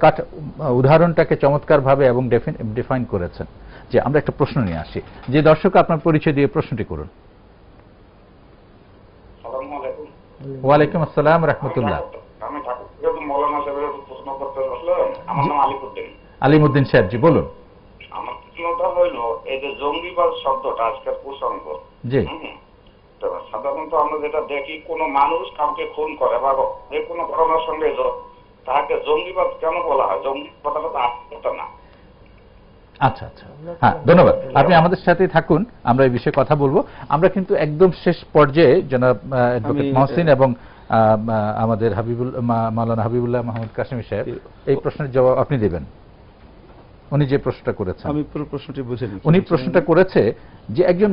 উদাহরণটাকে চমৎকার ভাবে এবং ডিফাইন করেছেন। যে আমরা একটা প্রশ্ন নিয়ে আসি, যে দর্শক আপনার পরিচয় দিয়ে প্রশ্নটি করুন। ওয়ালাইকুম আসসালাম রাহমাতুল্লাহ। আমি ঠাকুর মৌলানা সাহেবের প্রশ্ন করতে আসলাম। আমার নাম আলিমুদ্দিন। আলিমুদ্দিন সাহেব জি বলুন। আমার প্রশ্নটা হইল, এই যে জঙ্গিবাদ শব্দটা আজকের প্রসঙ্গ, জি সাধারণত আমরা যেটা দেখি, কোন মানুষ কাউকে খুন করে বা যে কোনো ঘটনার সঙ্গে তাকে জঙ্গিবাদ কেন বলা হয়? জঙ্গিবাদ তো না। আচ্ছা আচ্ছা, হ্যাঁ ধন্যবাদ। আপনি আমাদের সাথে থাকুন, আমরা এই বিষয়ে কথা বলবো। আমরা কিন্তু একদম শেষ পর্যায়ে জনাব অ্যাডভোকেট মহসিন এবং আমাদের মাওলানা হাবিবুল্লাহ মাহমুদ কাসেমি সাহেব এই প্রশ্নের জবাব আপনি দেবেন। উনি যে প্রশ্নটা করেছেন, আমি পুরো প্রশ্নটি বুঝিনি। উনি প্রশ্নটা করেছে যে একজন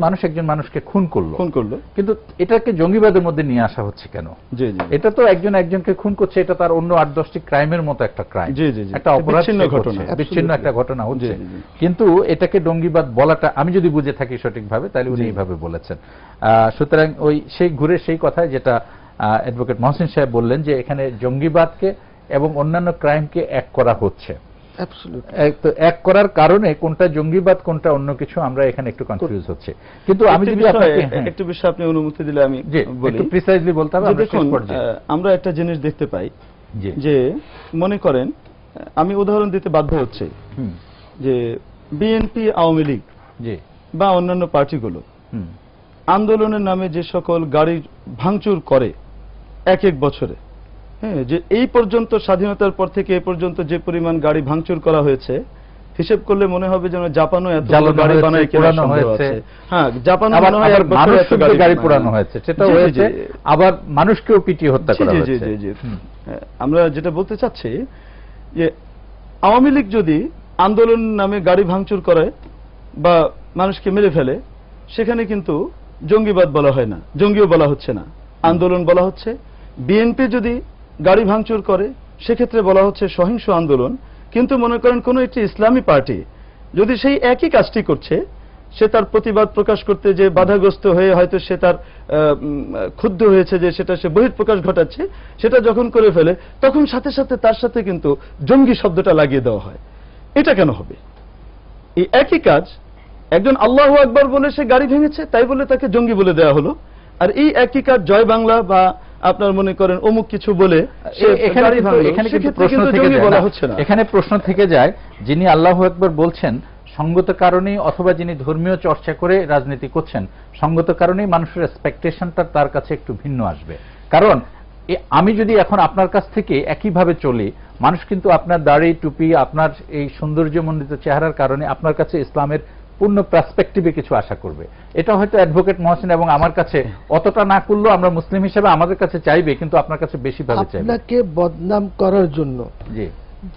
মানুষকে খুন করলো, কিন্তু এটাকে জঙ্গিবাদের মধ্যে নিয়ে আসা হচ্ছে কেন? জি জি, এটা তো একজনকে খুন করছে, এটা তার অন্য 8-10টি ক্রাইমের মতো একটা ক্রাইম, জি জি, একটা অপরাধ, বিচ্ছিন্ন একটা ঘটনা হচ্ছে, কিন্তু এটাকে জঙ্গিবাদ বলাটা আমি যদি বুঝে থাকি সঠিকভাবে তাহলে উনি এইভাবে বলেছেন। সুতরাং ওই সেই কথায় যেটা অ্যাডভোকেট মহসিন সাহেব বললেন যে এখানে জঙ্গিবাদকে এবং অন্যান্য ক্রাইমকে এক করা হচ্ছে। এক করার কারণে কোনটা জঙ্গিবাদ কোনটা অন্য কিছু আমরা এখানে একটু কনফিউজ হচ্ছে। কিন্তু আমি যদি একটু বিষয় আপনি অনুমতি দিলে আমি একটু প্রিসাইজলি বলতে হবে। দেখুন, আমরা একটা জিনিস দেখতে পাই যে মনে করেন, আমি উদাহরণ দিতে বাধ্য হচ্ছে যে বিএনপি, আওয়ামী লীগ বা অন্যান্য পার্টিগুলো আন্দোলনের নামে যে সকল গাড়ি ভাঙচুর করে এক বছরে, হ্যাঁ, যে এই পর্যন্ত স্বাধীনতার পর থেকে এই পর্যন্ত যে পরিমাণ গাড়ি ভাঙচুর করা হয়েছে, হিসেব করলে মনে হবে যেন জাপানও এত গাড়ি বানায় পোড়ানো হয়েছে। হ্যাঁ, জাপানও মনে হয় এক বছরে এত গাড়ি পোড়ানো হয়েছে, সেটা হয়েছে, আবার মানুষকেও পিটিয়ে হত্যা করা হয়েছে। জি জি জি, আমরা যেটা বলতে চাচ্ছি যে আওয়ামী লীগ যদি আন্দোলন নামে গাড়ি ভাঙচুর করে বা মানুষকে মেরে ফেলে, সেখানে কিন্তু জঙ্গিবাদ বলা হয় না, জঙ্গিও বলা হচ্ছে না, আন্দোলন বলা হচ্ছে। বিএনপি যদি গাড়ি ভাঙচুর করে, সেক্ষেত্রে বলা হচ্ছে সহিংস আন্দোলন। কিন্তু মনে করেন কোন একটি ইসলামী পার্টি যদি সেই একই কাজটি করছে, সে তার প্রতিবাদ প্রকাশ করতে যে বাধাগ্রস্ত হয়ে হয়তো সে তার ক্ষুব্ধ হয়েছে যে সেটা সে বহিঃপ্রকাশ ঘটাচ্ছে, সেটা যখন করে ফেলে তখন সাথে সাথে তার সাথে কিন্তু জঙ্গি শব্দটা লাগিয়ে দেওয়া হয়। এটা কেন হবে? এই একই কাজ, একজন আল্লাহু আকবার বলে সে গাড়ি ভেঙেছে, তাই বলে তাকে জঙ্গি বলে দেওয়া হলো। আর এই একই কাজ জয় বাংলা বা আপনার মনে করেন অমুক কিছু বলে এখানে প্রশ্ন থেকে যায়, যিনি আল্লাহু আকবার বলছেন সঙ্গত কারণেই, অথবা যিনি ধর্মীয় চর্চা করে রাজনীতি করছেন সঙ্গত কারণেই মানুষের এক্সপেকটেশনটা তার কাছে একটু ভিন্ন আসবে। কারণ আমি যদি এখন আপনার কাছ থেকে একইভাবে চলি, মানুষ কিন্তু আপনার দাড়ি টুপি, আপনার এই সৌন্দর্যমণ্ডিত চেহারার কারণে আপনার কাছে ইসলামের পূর্ণ পার্সপেক্টিভে কিছু আশা করবে। এটা হয়তো অ্যাডভোকেট মহসিন এবং আমার কাছে অতটা না করলেও আমরা মুসলিম হিসেবে আমাদের কাছে চাইবে, কিন্তু আপনার কাছে বেশি ভাবে চাইবে। আপনাকে বদনাম করার জন্য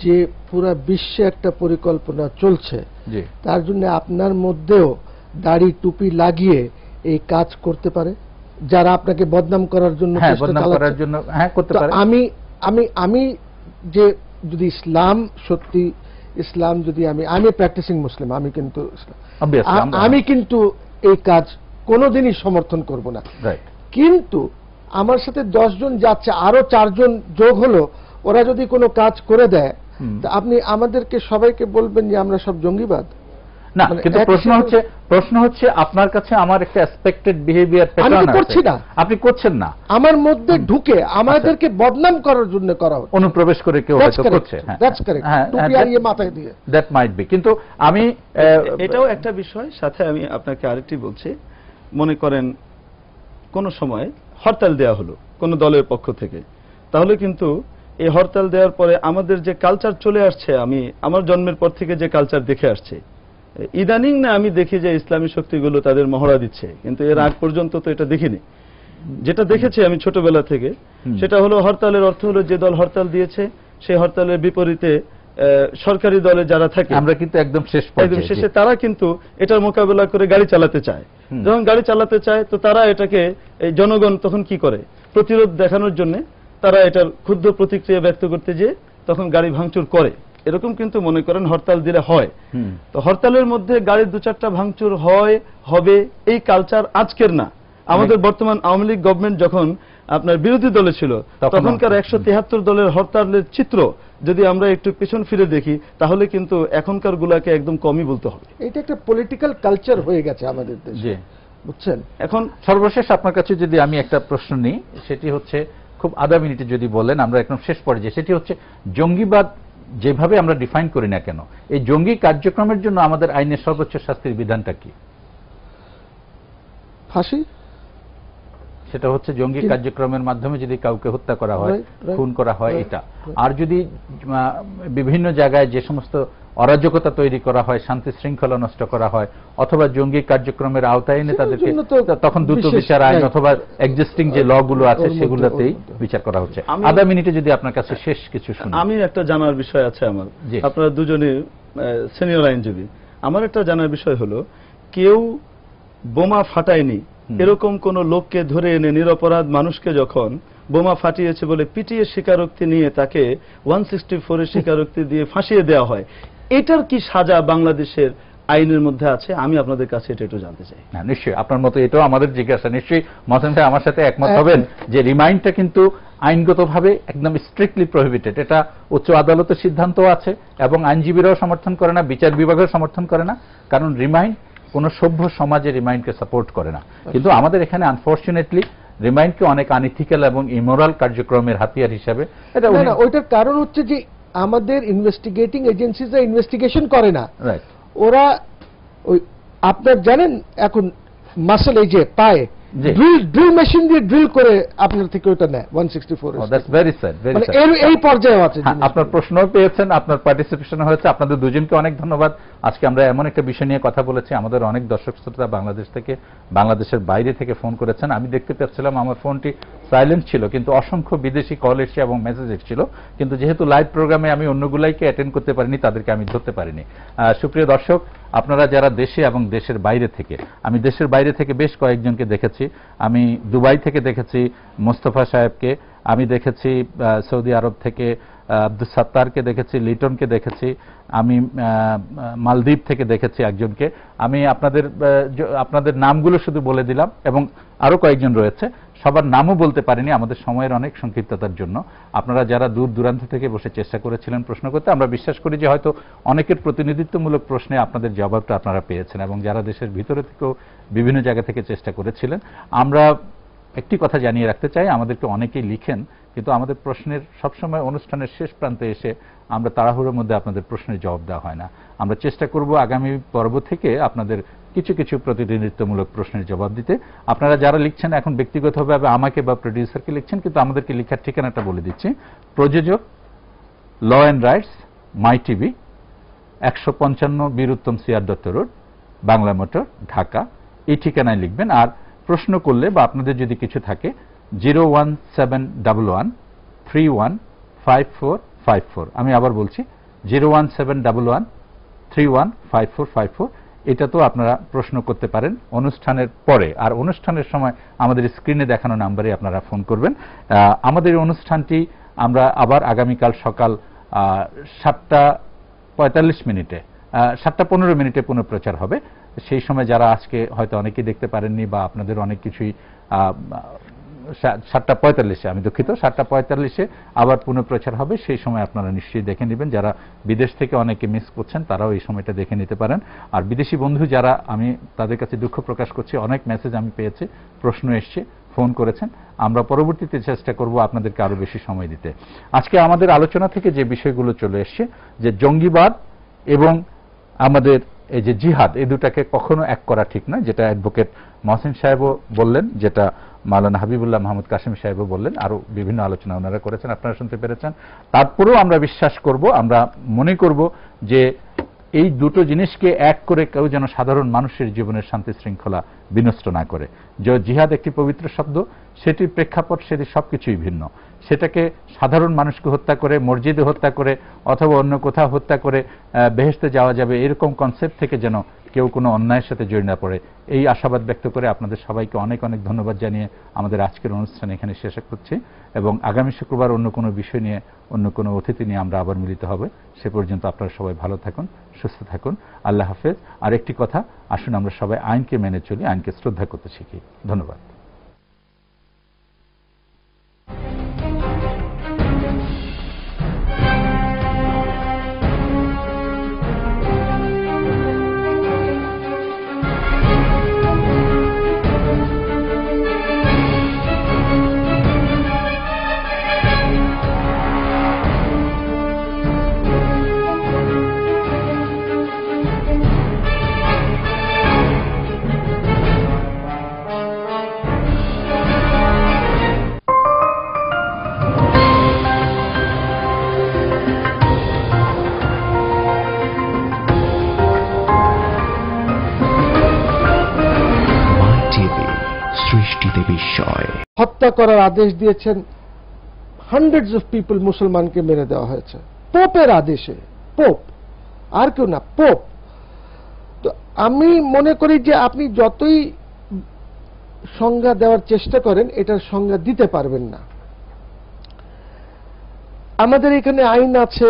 যে পুরো বিশ্বে একটা পরিকল্পনা চলছে, তার জন্য আপনার মধ্যেও দাড়ি টুপি লাগিয়ে এই কাজ করতে পারে, যারা আপনাকে বদনাম করার জন্য করতে পারে। আমি যে যদি ইসলাম সত্যি, ইসলাম যদি আমি প্র্যাকটিসিং মুসলিম, আমি কিন্তু এই কাজ কোনোদিনই সমর্থন করব না। কিন্তু আমার সাথে 10 জন যাচ্ছে, আরো 4 জন যোগ হলো, ওরা যদি কোনো কাজ করে দেয়, তা আপনি আমাদেরকে সবাইকে বলবেন যে আমরা সব জঙ্গিবাদ? না, কিন্তু প্রশ্ন হচ্ছে আপনার কাছে আমার একটা এক্সপেক্টেড বিহেভিয়ার প্যাটার্ন আছে, করছি না, আপনি করছেন না। আমার মধ্যে ঢুকে আমাদেরকে বদনাম করার জন্য করা হচ্ছে, অনুপ্রবেশ করে কেউ হয়তো করছে। দ্যাটস কারেক্ট, টুপি আর মাথায় দিয়ে, দ্যাট মাইট বি। কিন্তু আমি এটাও একটা বিষয়, সাথে আমি আপনাকে আরেকটি বলছি। মনে করেন কোন সময় হরতাল দেয়া হলো কোন দলের পক্ষ থেকে, তাহলে কিন্তু এই হরতাল দেওয়ার পরে আমাদের যে কালচার চলে আসছে, আমি আমার জন্মের পর থেকে যে কালচার দেখে আসছে, ইদানিং না আমি দেখি যে ইসলামী শক্তিগুলো তাদের মহড়া দিচ্ছে, কিন্তু এর আগ পর্যন্ত তো এটা দেখিনি। যেটা দেখেছি আমি ছোটবেলা থেকে, সেটা হলো হরতালের অর্থ হলো যে দল হরতাল দিয়েছে সেই হরতালের বিপরীতে সরকারি দলে যারা থাকে, আমরা কিন্তু একদম শেষে তারা কিন্তু এটার মোকাবেলা করে গাড়ি চালাতে চায়। যখন গাড়ি চালাতে চায় তো তারা এটাকে, জনগণ তখন কি করে, প্রতিরোধ দেখানোর জন্য তারা এটার ক্ষুদ্র প্রতিক্রিয়া ব্যক্ত করতে যেয়ে তখন গাড়ি ভাঙচুর করে। এরকম কিন্তু মনে করেন হরতাল দিলে হয়। তো হরতালের মধ্যে গাড়ির 2-4টা ভাঙচুর হয়, হবে, এই কালচার আজকের না। আমাদের বর্তমান আওয়ামী লীগ গভর্নমেন্ট যখন আপনার বিরোধী দলে ছিল, তখনকার 173 দলের হরতালের চিত্র যদি আমরা একটু পেছন ফিরে দেখি, তাহলে কিন্তু এখনকার গুলাকে একদম কমই বলতে হবে। এটা একটা পলিটিক্যাল কালচার হয়ে গেছে আমাদের দেশে। বুঝছেন। এখন সর্বশেষ আপনার কাছে যদি আমি একটা প্রশ্ন নিই, সেটি হচ্ছে খুব আধা মিনিটে যদি বলেন, আমরা একদম শেষ পর্যায়ে, সেটি হচ্ছে জঙ্গিবাদ যেভাবে আমরা ডিফাইন করি না কেন, এই জঙ্গি কার্যক্রমের জন্য আমাদের আইনের সর্বোচ্চ শাস্তির বিধানটা কি? ফাঁসি। সেটা হচ্ছে জঙ্গি কার্যক্রমের মাধ্যমে যদি কাউকে হত্যা করা হয়, খুন করা হয়, এটা। আর যদি বিভিন্ন জায়গায় যে সমস্ত অরাজকতা তৈরি করা হয়, শান্তি শৃঙ্খলা নষ্ট করা হয়, অথবা জঙ্গি কার্যক্রমের আওতায় এনে তাদেরকে তখন দ্রুত বিচার আইন অথবা এক্সিস্টিং যে ল গুলো আছে সেগুলোতেই বিচার করা হচ্ছে। আধা মিনিটে যদি আপনার কাছে শেষ কিছু শুনি। আমি একটা জানার বিষয় আছে আমার, আপনারা দুজনে সিনিয়র আইনজীবী, আমার একটা জানার বিষয় হলো, কেউ বোমা ফাটায়নি এরকম কোন লোককে ধরে এনে নিরপরাধ মানুষকে যখন বোমা ফাটিয়েছে বলে পিটিয়ে স্বীকারোক্তি নিয়ে তাকে 164 এর স্বীকারোক্তি দিয়ে ফাঁসিয়ে দেওয়া হয়, এটার কি সাজা বাংলাদেশের আইনের মধ্যে আছে? আমি আপনাদের কাছে এটা একটু জানতে চাই। না, নিশ্চয়ই আপনার মতো এটাও আমাদের জিজ্ঞাসা। নিশ্চয়ই মহসেন ভাই আমার সাথে একমত হবেন যে রিমাইন্ডটা কিন্তু আইনগতভাবে একদম স্ট্রিক্টলি প্রহিবিটেড। এটা উচ্চ আদালতের সিদ্ধান্ত আছে এবং আইনজীবীরাও সমর্থন করে না, বিচার বিভাগও সমর্থন করে না, কারণ রিমাইন্ড কোন সভ্য সমাজে রিমাইন্ডকে সাপোর্ট করে না। কিন্তু আমাদের এখানে আনফরচুনেটলি রিমাইন্ডকে অনেক আনইথিক্যাল এবং ইমোরাল কার্যক্রমের হাতিয়ার হিসাবে এটা। ওইটার কারণ হচ্ছে যে আমাদের ইনভেস্টিগেটিং এজেন্সিরা ইনভেস্টিগেশন করে না, ওরা ওই আপনার জানেন এখন মাসল এই যে পায়ে ড্রিল মেশিন দিয়ে ড্রিল করে আপনার থেকে ওটা নেয় 164। That's very sad, very sad. এই পর্যায়ে আছে। আপনার প্রশ্ন পেয়েছেন, আপনার পার্টিসিপেশন হয়েছে, আপনাদের দুজনকে অনেক ধন্যবাদ। আজকে আমরা এমন একটা বিষয় নিয়ে কথা বলেছি, আমাদের অনেক দর্শক শ্রোতা বাংলাদেশ থেকে, বাংলাদেশের বাইরে থেকে ফোন করেছেন। আমি দেখতে পাচ্ছিলাম আমার ফোনটি সাইলেন্ট ছিল, কিন্তু অসংখ্য বিদেশি কল এসেছে এবং মেসেজ এসেছিল, কিন্তু যেহেতু লাইভ প্রোগ্রামে আমি অন্যগুলাইকে অ্যাটেন্ড করতে পারিনি, তাদেরকে আমি ধরতে পারিনি। সুপ্রিয় দর্শক, আপনারা যারা দেশে এবং দেশের বাইরে থেকে, আমি দেশের বাইরে থেকে বেশ কয়েকজনকে দেখেছি। আমি দুবাই থেকে দেখেছি মোস্তফা সাহেবকে, আমি দেখেছি সৌদি আরব থেকে আব্দুল সাত্তারকে দেখেছি, লিটনকে দেখেছি, আমি মালদ্বীপ থেকে দেখেছি একজনকে। আমি আপনাদের নামগুলো শুধু বলে দিলাম এবং আরো কয়েকজন রয়েছে, সবার নামও বলতে পারিনি আমাদের সময়ের অনেক সংক্ষিপ্ততার জন্য। আপনারা যারা দূর দূরান্ত থেকে বসে চেষ্টা করেছিলেন প্রশ্ন করতে, আমরা বিশ্বাস করি যে হয়তো অনেকের প্রতিনিধিত্বমূলক প্রশ্নে আপনাদের জবাবটা আপনারা পেয়েছেন, এবং যারা দেশের ভিতরে থেকেও বিভিন্ন জায়গা থেকে চেষ্টা করেছিলেন। আমরা একটি কথা জানিয়ে রাখতে চাই, আমাদেরকে অনেকেই লিখেন, কিন্তু আমাদের প্রশ্নের সবসময় অনুষ্ঠানের শেষ প্রান্তে এসে আমরা তাড়াহুড়োর মধ্যে আপনাদের প্রশ্নের জবাব দেওয়া হয় না। আমরা চেষ্টা করব আগামী পর্ব থেকে আপনাদের কিছু কিছু প্রতিনিধিত্বমূলক প্রশ্নের জবাব দিতে। আপনারা যারা লিখছেন এখন ব্যক্তিগতভাবে আমাকে বা প্রডিউসারকে লিখছেন, কিন্তু আমাদেরকে লেখার ঠিকানাটা বলে দিচ্ছি। প্রযোজক law and rights, my TV, 155 Bir Uttam CR Dutta road, Bangla motor, Dhaka, এই ঠিকানায় লিখবেন। আর প্রশ্ন করলে বা আপনাদের যদি কিছু থাকে 01711315454। আমি আবার বলছি 01711315454। এটা তো আপনারা প্রশ্ন করতে পারেন অনুষ্ঠানের পরে, আর অনুষ্ঠানের সময় আমাদের স্ক্রিনে দেখানো নাম্বারে আপনারা ফোন করবেন। আমাদের অনুষ্ঠানটি আমরা আবার আগামীকাল সকাল 7:15 মিনিটে পুনঃপ্রচার হবে। সেই সময় যারা আজকে হয়তো অনেকেই দেখতে পারেননি বা আপনাদের অনেক কিছুই 7:45, আমি দুঃখিত, 7:45 আবার পুনঃপ্রচার হবে। সেই সময় আপনারা নিশ্চয়ই দেখে নেবেন। যারা বিদেশ থেকে অনেকে মিস করছেন তারাও এই সময়টা দেখে নিতে পারেন। আর বিদেশি বন্ধু যারা, আমি তাদের কাছে দুঃখ প্রকাশ করছি, অনেক মেসেজ আমি পেয়েছি, প্রশ্ন এসছে, ফোন করেছেন। আমরা পরবর্তীতে চেষ্টা করব আপনাদেরকে আরো বেশি সময় দিতে। আজকে আমাদের আলোচনা থেকে যে বিষয়গুলো চলে এসছে, যে জঙ্গিবাদ এবং আমাদের এই যে জিহাদ, এই দুটাকে কখনো এক করা ঠিক নয়, যেটা অ্যাডভোকেট মহসিন সাহেবও বললেন, যেটা মাওলানা হাবিবুল্লাহ মাহমুদ কাসেম সাহেবও বললেন, আরো বিভিন্ন আলোচনা ওনারা করেছেন, আপনারা শুনতে পেরেছেন। তারপরেও আমরা বিশ্বাস করব, আমরা মনে করব যে এই দুটো জিনিসকে এক করে কেউ যেন সাধারণ মানুষের জীবনের শান্তি শৃঙ্খলা বিনষ্ট না করে। যে জিহাদ একটি পবিত্র শব্দ, সেটির প্রেক্ষাপট সেটি সবকিছুই ভিন্ন। সেটাকে সাধারণ মানুষকে হত্যা করে, মসজিদে হত্যা করে অথবা অন্য কোথাও হত্যা করে বেহেশতে যাওয়া যাবে, এরকম কনসেপ্ট থেকে যেন কেউ কোনো অন্যায়ের সাথে জড়িয়ে না পড়ে, এই আশাবাদ ব্যক্ত করে আপনাদের সবাইকে অনেক অনেক ধন্যবাদ জানিয়ে আমাদের আজকের অনুষ্ঠান এখানে শেষ করছি। এবং আগামী শুক্রবার অন্য কোনো বিষয় নিয়ে, অন্য কোনো অতিথি নিয়ে আমরা আবার মিলিত হবে। সে পর্যন্ত আপনারা সবাই ভালো থাকুন, সুস্থ থাকুন। আল্লাহ হাফেজ। আর একটি কথা, আসুন আমরা সবাই আইনকে মেনে চলি, আইনকে শ্রদ্ধা করতে শিখি। ধন্যবাদ। হত্যা করার আদেশ দিয়েছেন, হান্ড্রেডস অফ পিপল মুসলমানকে মেরে দেওয়া হয়েছে পোপের আদেশে। পোপ, আর কেউ না, পোপ। তো আমি মনে করি যে আপনি যতই সংজ্ঞা দেওয়ার চেষ্টা করেন, এটার সংজ্ঞা দিতে পারবেন না। আমাদের এখানে আইন আছে,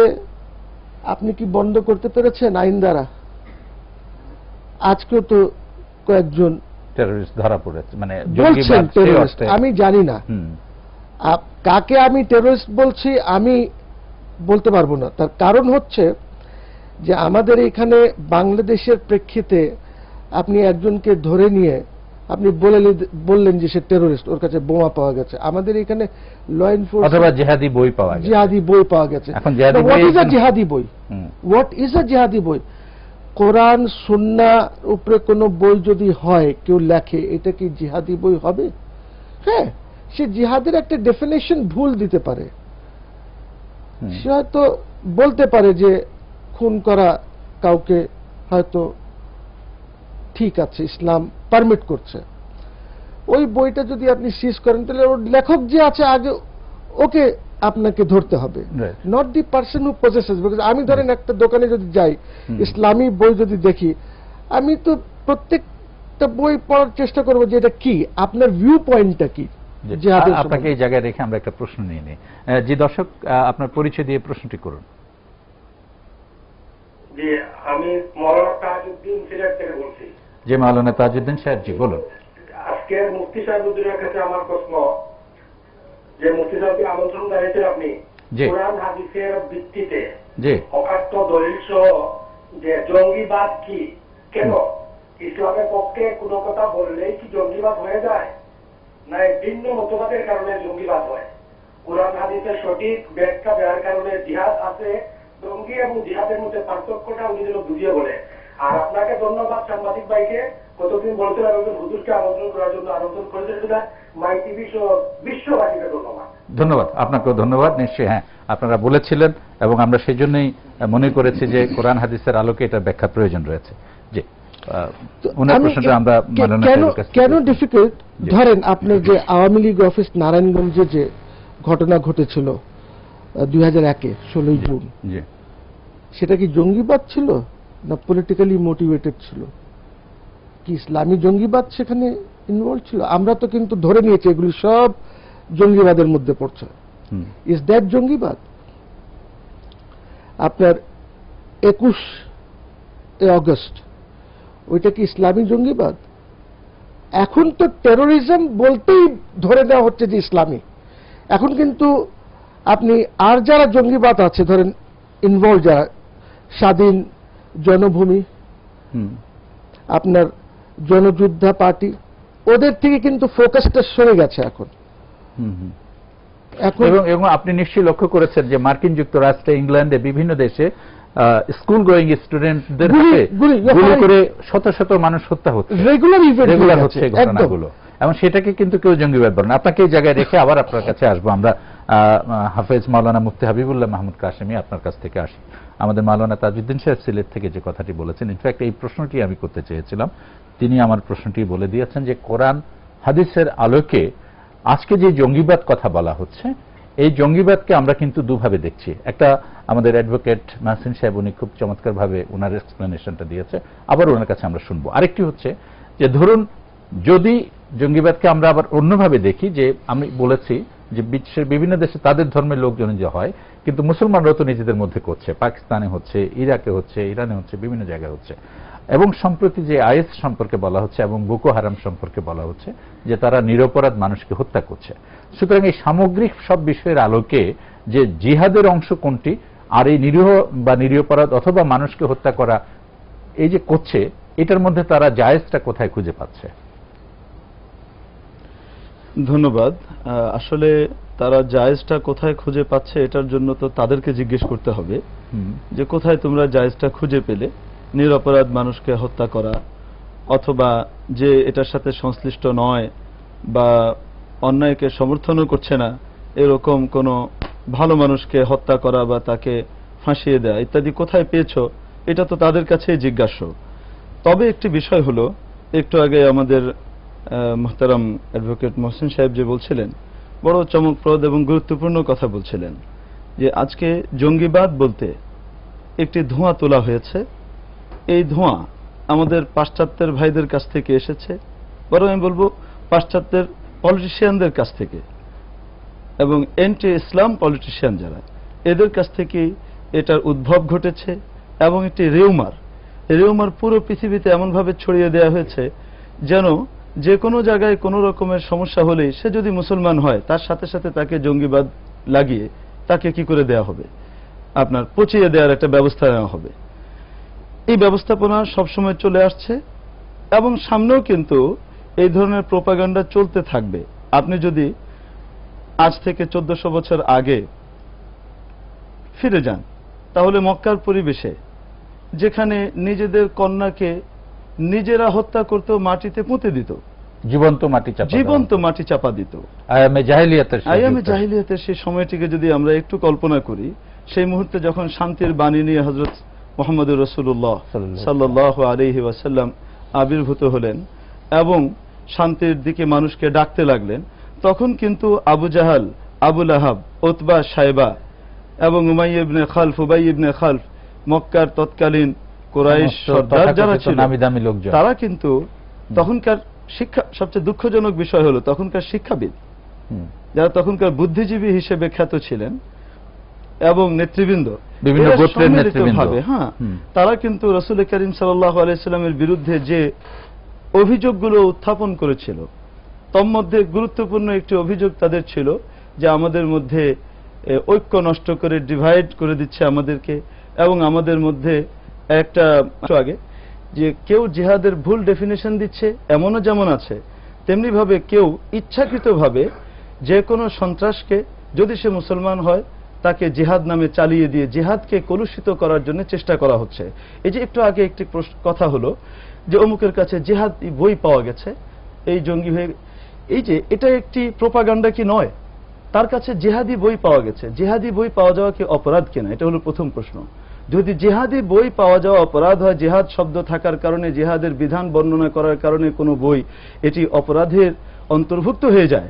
আপনি কি বন্ধ করতে পেরেছেন আইন দ্বারা? আজকেও তো কয়েকজন টেররিস্ট ধরা পড়েছে, মানে বলছেন টেররিস্ট, আমি জানি না কাকে আমি টেররিস্ট বলছি, আমি বলতে পারবো না। তার কারণ হচ্ছে যে আমাদের এখানে বাংলাদেশের প্রেক্ষিতে আপনি একজনকে ধরে নিয়ে আপনি বললেন যে সে টেররিস্ট, ওর কাছে বোমা পাওয়া গেছে। আমাদের এখানে ল এনফোর্সমেন্ট অথবা জিহাদি বই পাওয়া গেছে, জিহাদি বই পাওয়া গেছে। এখন জিহাদি বই, হোয়াট ইজ আ জিহাদি বই? হোয়াট ইজ আ জিহাদি বই? কোরআন সুন্নাহ উপরে কোন বই যদি হয়, কেউ লেখে, এটা কি জিহাদি বই হবে? হ্যাঁ, সে জিহাদের একটা ডেফিনেশন ভুল দিতে পারে। সে হয়তো বলতে পারে যে খুন করা কাউকে হয়তো ঠিক আছে, ইসলাম পারমিট করছে। ওই বইটা যদি আপনি সিজ করেন, তাহলে ওর লেখক যে আছে আগে ওকে আপনাকে ধরতে হবে, not the person who possesses. Because আমি ধরেন একটা দোকানে যদি যাই, ইসলামী বই যদি দেখি, আমি তো প্রত্যেকটা বই পড়ার চেষ্টা করব যে এটা কি, আপনার ভিউ পয়েন্টটা কি। আপনাকে এই জায়গায় রেখে আমরা একটা প্রশ্ন নিয়ে নিই। জি দর্শক, আপনার পরিচয় দিয়ে প্রশ্নটি করুন। জি, আমি মাওলানা তাজউদ্দিন সিলেট থেকে বলছি। জি মাওলানা তাজউদ্দিন সাহেব, জি বলুন। আজকে মুফতি সাহেবের কাছে আমার প্রশ্ন, যে মুফতি সাহেবকে আমন্ত্রণ জানিয়েছেন আপনি, কোরআন হাদিসের ভিত্তিতে অকাট্য দলিল সহ যে জঙ্গিবাদ কি, কেন ইসলামের পক্ষে কোনো কথা বললেই কি জঙ্গিবাদ হয়ে যায়, না ভিন্ন মতবাদের কারণে জঙ্গিবাদ হয়? কোরআন হাদিসের সঠিক ব্যাখ্যা দেওয়ার কারণে জিহাদ আছে, জঙ্গি এবং জিহাদের মধ্যে পার্থক্যটা উনি যেন বুঝিয়ে বলে। আর আপনাকে ধন্যবাদ সাংবাদিক ভাইকে, কতদিন বলছিলাম একজন হুজুরকে আমন্ত্রণ করার জন্য আমন্ত্রণ করেছেন, সেটা মাই টিভি সহ বিশ্ববাসীকে ধন্যবাদ। ধন্যবাদ, আপনাকেও ধন্যবাদ। নিশ্চয়ই হ্যাঁ, আপনারা বলেছিলেন এবং আমরা সেই জন্যই মনে করেছি যে কোরআন হাদিসের আলোকে এটা ব্যাখ্যা প্রয়োজন রয়েছে। জি, ওনার প্রশ্নটা আমরা কেন ডিফিকাল্ট, ধরেন আপনার যে আওয়ামী লীগ অফিস নারায়ণগঞ্জে যে ঘটনা ঘটেছিল 2001-এ 16 জুন, সেটা কি জঙ্গিবাদ ছিল না পলিটিক্যালি মোটিভেটেড ছিল? কি ইসলামী জঙ্গিবাদ সেখানে ইনভলভ ছিল? আমরা তো কিন্তু ধরে নিয়েছি এগুলি সব জঙ্গিবাদের মধ্যে পড়ছে। ইজ দ্যাট জঙ্গিবাদ? আপনার 21 আগস্ট, ওইটা কি ইসলামী জঙ্গিবাদ? এখন তো টেরোরিজম বলতেই ধরে নেওয়া হচ্ছে যে ইসলামী। এখন কিন্তু আপনি আর যারা জঙ্গিবাদ আছে ধরেন ইনভলভ, যারা স্বাধীন জনভূমি, আপনার জনযোদ্ধা পার্টি, ওদের থেকে কিন্তু ফোকাসটা সরে গেছে এখন। এবং আপনি নিশ্চয়ই লক্ষ্য করেছেন যে মার্কিন যুক্তরাষ্ট্রে, ইংল্যান্ডে, বিভিন্ন দেশে স্কুল গোয়িং স্টুডেন্টদের গুলি করে শত শত মানুষ হত্যা হচ্ছে, রেগুলার হচ্ছে এই ঘটনাগুলো, এবং সেটাকে কিন্তু কেউ জঙ্গিবাদ বলে না। আপনাকে এই জায়গায় রেখে আবার আপনার কাছে আসবো আমরা। হাফেজ মাওলানা মুফতি হাবিবুল্লাহ মাহমুদ কাশেমি, আপনার কাছ থেকে আসি। আমাদের মাওলানা তাজউদ্দিন সাহেব সিলেট থেকে যে কথাটি বলেছেন, ইনফ্যাক্ট এই প্রশ্নটি আমি করতে চেয়েছিলাম, তিনি আমার প্রশ্নটি বলে দিয়েছেন যে কোরআন হাদিসের আলোকে আজকে যে জঙ্গিবাদ কথা বলা হচ্ছে, এই জঙ্গিবাদকে আমরা কিন্তু দুভাবে দেখছি। একটা আমাদের অ্যাডভোকেট মাহসিন সাহেব, উনি খুব চমৎকারভাবে ওনার এক্সপ্লেনেশনটা দিয়েছে, আবার ওনার কাছে আমরা শুনবো। আরেকটি হচ্ছে যে ধরুন যদি জঙ্গিবাদকে আমরা আবার অন্যভাবে দেখি, যে আমি বলেছি যে বিশ্বের বিভিন্ন দেশে তাদের ধর্মের লোকজন যে হয়, কিন্তু মুসলমানরাও তো নিজেদের মধ্যে করছে, পাকিস্তানে হচ্ছে, ইরাকে হচ্ছে, ইরানে হচ্ছে, বিভিন্ন জায়গায় হচ্ছে। এবং সম্প্রতি যে আইএস সম্পর্কে বলা হচ্ছে এবং বোকো হারাম সম্পর্কে বলা হচ্ছে যে তারা নিরপরাধ মানুষকে হত্যা করছে। সুতরাং এই সামগ্রিক সব বিষয়ের আলোকে যে জিহাদের অংশ কোনটি, আর এই নিরীহ বা নিরপরাধ অথবা মানুষকে হত্যা করা এই যে করছে, এটার মধ্যে তারা জায়েজটা কোথায় খুঁজে পাচ্ছে? ধন্যবাদ। আসলে তারা জায়েজটা কোথায় খুঁজে পাচ্ছে, এটার জন্য তো তাদেরকে জিজ্ঞেস করতে হবে যে কোথায় তোমরা জায়েজটা খুঁজে পেলে নিরপরাধ মানুষকে হত্যা করা, অথবা যে এটার সাথে সংশ্লিষ্ট নয় বা অন্যায়কে সমর্থনও করছে না, এরকম কোনো ভালো মানুষকে হত্যা করা বা তাকে ফাঁসিয়ে দেয়া ইত্যাদি কোথায় পেয়েছ, এটা তো তাদের কাছে জিজ্ঞাসা। তবে একটি বিষয় হলো, একটু আগে আমাদের মুহতারাম অ্যাডভোকেট মহসিন সাহেব যে বলছিলেন, বড় চমকপ্রদ এবং গুরুত্বপূর্ণ কথা বলছিলেন যে আজকে জঙ্গিবাদ বলতে একটি ধোঁয়া তোলা হয়েছে। এই ধোঁয়া আমাদের পাশ্চাত্যের ভাইদের কাছ থেকে এসেছে, বরং আমি বলবো পাশ্চাত্যের পলিটিশিয়ানদের কাছ থেকে এবং এন্টি ইসলাম পলিটিশিয়ান যারা, এদের কাছ থেকে এটার উদ্ভব ঘটেছে এবং একটি রিউমার পুরো পৃথিবীতে এমনভাবে ছড়িয়ে দেওয়া হয়েছে যেন যে কোনো জায়গায় কোনো রকমের সমস্যা হলেই সে যদি মুসলমান হয় তার সাথে সাথে তাকে জঙ্গিবাদ লাগিয়ে তাকে কি করে দেয়া হবে, আপনার পচিয়ে দেওয়ার একটা ব্যবস্থা নেওয়া হবে। এই ব্যবস্থাপনা সবসময় চলে আসছে এবং সামনেও কিন্তু এই ধরনের প্রোপাগান্ডা চলতে থাকবে। আপনি যদি আজ থেকে 1400 বছর আগে ফিরে যান তাহলে মক্কার পরিবেশে যেখানে নিজেদের কন্যাকে নিজেরা হত্যা করত, মাটিতে পুঁতে দিত, জীবন্ত মাটি চাপা দিত। আয়ামে জাহিলিয়াতের সেই সময়টিকে যদি আমরা একটু কল্পনা করি, সেই মুহূর্তে যখন শান্তির বাণী নিয়ে হযরত মুহাম্মদুর রাসূলুল্লাহ সাল্লাল্লাহু আলাইহি ওয়াসাল্লাম আবির্ভূত হলেন এবং শান্তির দিকে মানুষকে ডাকতে লাগলেন, তখন কিন্তু আবু জাহাল, আবু লাহাব, উতবা, শায়বা এবং উমাইয়া ইবনে খালফ, উবাই ইবনে খালফ, মক্কার তৎকালীন কুরাইশ সর্দার যারা ছিল, নামি লোকজন, তারা কিন্তু তখনকার সবচেয়ে দুঃখজনক বিষয় হলো তখনকার শিক্ষাবিদ যারা তখনকার বুদ্ধিজীবী হিসেবে খ্যাত ছিলেন এবং নেতৃবৃন্দ, বিভিন্ন গোত্রের নেতৃবৃন্দ, হ্যাঁ, তারা কিন্তু রাসূল করিম সাল্লাল্লাহু আলাইহি সাল্লামের বিরুদ্ধে যে অভিযোগগুলো উত্থাপন করেছিল, তন্মধ্যে গুরুত্বপূর্ণ একটি অভিযোগ তাদের ছিল যে আমাদের মধ্যে ঐক্য নষ্ট করে ডিভাইড করে দিচ্ছে আমাদেরকে, এবং আমাদের মধ্যে একটা আগে যে কেউ জিহাদের ভুল ডেফিনেশন দিচ্ছে এমনও যেমন আছে, তেমনি ভাবে কেউ ইচ্ছাকৃতভাবে যে কোনো সন্ত্রাসকে যদি সে মুসলমান হয় তাকে জিহাদ নামে চালিয়ে দিয়ে জিহাদকে কলুষিত করার জন্য চেষ্টা করা হচ্ছে। এই যে একটু আগে একটি কথা হলো যে অমুকের কাছে জিহাদ বই পাওয়া গেছে, এই জঙ্গি হয়ে, এই যে এটা একটি প্রোপাগান্ডা কি নয়? তার কাছে জিহাদি বই পাওয়া গেছে, জিহাদি বই পাওয়া যাওয়া কি অপরাধ কিনা, এটা হলো প্রথম প্রশ্ন। যদি জিহাদি বই পাওয়া যাওয়া অপরাধ হয়, জিহাদ শব্দ থাকার কারণে, জিহাদের বিধান বর্ণনা করার কারণে কোনো বই এটি অপরাধের অন্তর্ভুক্ত হয়ে যায়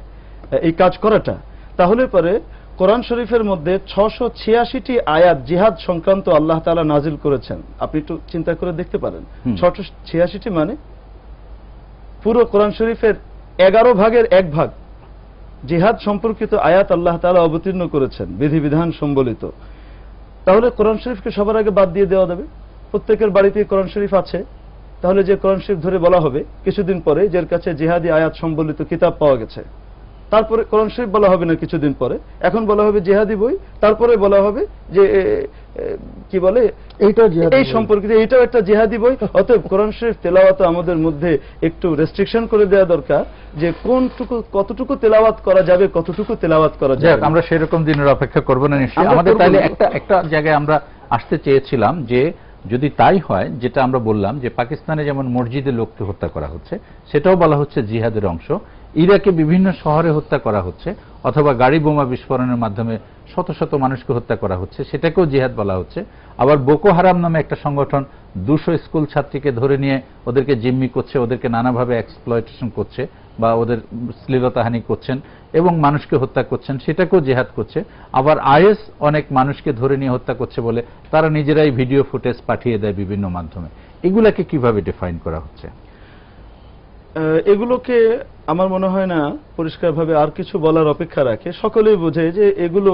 এই কাজ করাটা, তাহলে পরে কোরআন শরীফের মধ্যে 686টি আয়াত জিহাদ সংক্রান্ত আল্লাহ তাআলা নাজিল করেছেন। আপনি একটু চিন্তা করে দেখতে পারেন, 686টি মানে পুরো কোরআন শরীফের 11 ভাগের 1 ভাগ জিহাদ সম্পর্কিত আয়াত আল্লাহ তাআলা অবতীর্ণ করেছেন, বিধিবিধান সম্বলিত। তাহলে কোরআন শরীফকে সবার আগে বাদ দিয়ে দেওয়া যাবে? প্রত্যেকের বাড়িতেই কোরআন শরীফ আছে, তাহলে যে কোরআন শরীফ ধরে বলা হবে কিছুদিন পরে যার কাছে জিহাদি আয়াত সম্বলিত কিতাব পাওয়া গেছে, তারপরে কোরআন শরীফ বলা হবে না কিছুদিন পরে, এখন বলা হবে জিহাদি বই, তারপরে বলা হবে যে কি বলে এই সম্পর্কিত এইটাও একটা জিহাদি বই। অতএব কোরআন শরীফ তেলাওয়াত আমাদের মধ্যে একটু রেস্ট্রিকশন করে দেওয়া দরকার যে কতটুকু তেলাওয়াত করা যাবে, কতটুকু তেলাওয়াত করা যাবে। আমরা সেরকম দিনের অপেক্ষা করব না নিশ্চয়ই। আমাদের তাহলে একটা জায়গায় আমরা আসতে চেয়েছিলাম যে যদি তাই হয়, যেটা আমরা বললাম যে পাকিস্তানে যেমন মসজিদে লোককে হত্যা করা হচ্ছে, সেটাও বলা হচ্ছে জিহাদের অংশ। ইরাকে বিভিন্ন শহরে হত্যা করা হচ্ছে, অথবা গাড়ি বোমা বিস্ফোরণের মাধ্যমে শত শত মানুষকে হত্যা করা হচ্ছে, সেটাকেও জিহাদ বলা হচ্ছে। আবার বোকো হারাম নামে একটা সংগঠন 200 স্কুল ছাত্রীকে ধরে নিয়ে ওদেরকে জিম্মি করছে, ওদেরকে নানাভাবে এক্সপ্লয়টেশন করছে বা ওদের শ্লীলতাহানি করছেন এবং মানুষকে হত্যা করছেন, সেটাকেও জিহাদ করছে। আবার আইএস অনেক মানুষকে ধরে নিয়ে হত্যা করছে বলে তারা নিজেরাই ভিডিও ফুটেজ পাঠিয়ে দেয় বিভিন্ন মাধ্যমে। এগুলাকে কিভাবে ডিফাইন করা হচ্ছে? এগুলোকে আমার মনে হয় না পরিষ্কারভাবে আর কিছু বলার অপেক্ষা রাখে, সকলেই বোঝে যে এগুলো,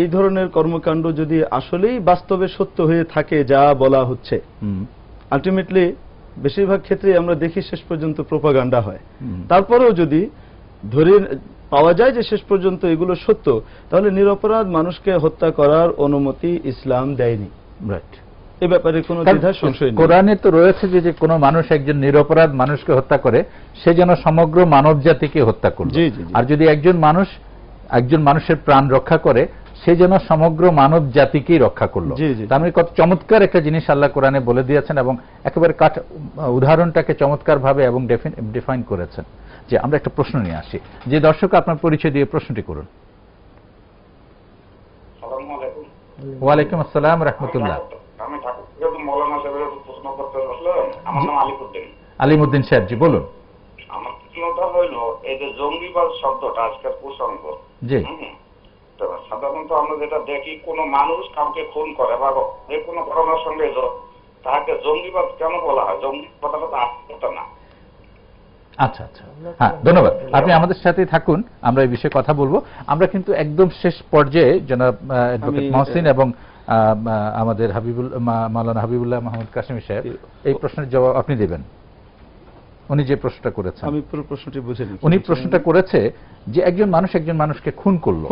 এই ধরনের কর্মকাণ্ড যদি আসলেই বাস্তবে সত্য হয়ে থাকে যা বলা হচ্ছে, আলটিমেটলি বেশিরভাগ ক্ষেত্রে আমরা দেখি শেষ পর্যন্ত প্রোপাগান্ডা হয়। তারপরেও যদি ধরে পাওয়া যায় যে শেষ পর্যন্ত এগুলো সত্য, তাহলে নিরপরাধ মানুষকে হত্যা করার অনুমতি ইসলাম দেয়নি। রাইট, এ ব্যাপারে কোনো দ্বিধা সংশয় নেই। কোরআনে তো রয়েছে যে কোনো মানুষ একজন নিরপরাধ মানুষকে হত্যা করে সে যেন সমগ্র মানব জাতিকে হত্যা করবে, আর যদি একজন মানুষের প্রাণ রক্ষা করে সে যেন সমগ্র মানব জাতিকেই রক্ষা করলো। তার মানে কত চমৎকার একটা জিনিস আল্লাহ কোরআনে বলে দিয়েছেন এবং একেবারে উদাহরণটাকে চমৎকার ভাবে এবং ডিফাইন করেছেন। যে আমরা একটা প্রশ্ন নিয়ে আসি, যে দর্শক আপনার পরিচয় দিয়ে প্রশ্নটি করুন। ওয়ালাইকুম আসসালাম রাহমাতুল্লাহ। আমি ঠাকুর মৌলানা সাহেবের প্রশ্ন করতে আসলাম। আমার নাম আলিমুদ্দিন। আলিমুদ্দিন সাহেব জি বলুন। আমার প্রশ্নটা এই যে জঙ্গিবাদ শব্দটা আজকের প্রসঙ্গ, সাধারণত আমরা যেটা দেখি কোন মানুষ কাউকে খুন করে বা যে কোনো ঘটনার সঙ্গে তাকে জঙ্গিবাদ কেন বলা হয়? জঙ্গিবাদ তো না। আচ্ছা আচ্ছা, হ্যাঁ ধন্যবাদ, আপনি আমাদের সাথে থাকুন, আমরা এই বিষয়ে কথা বলবো। আমরা কিন্তু একদম শেষ পর্যায়ে জনাব অ্যাডভোকেট মহসিন এবং আমাদের মাওলানা হাবিবুল্লাহ মাহমুদ কাসেমি সাহেব এই প্রশ্নের জবাব আপনি দেবেন। উনি যে প্রশ্নটা করেছেন, আমি পুরো প্রশ্নটি বুঝিনি। উনি প্রশ্নটা করেছে যে একজন মানুষকে খুন করলো,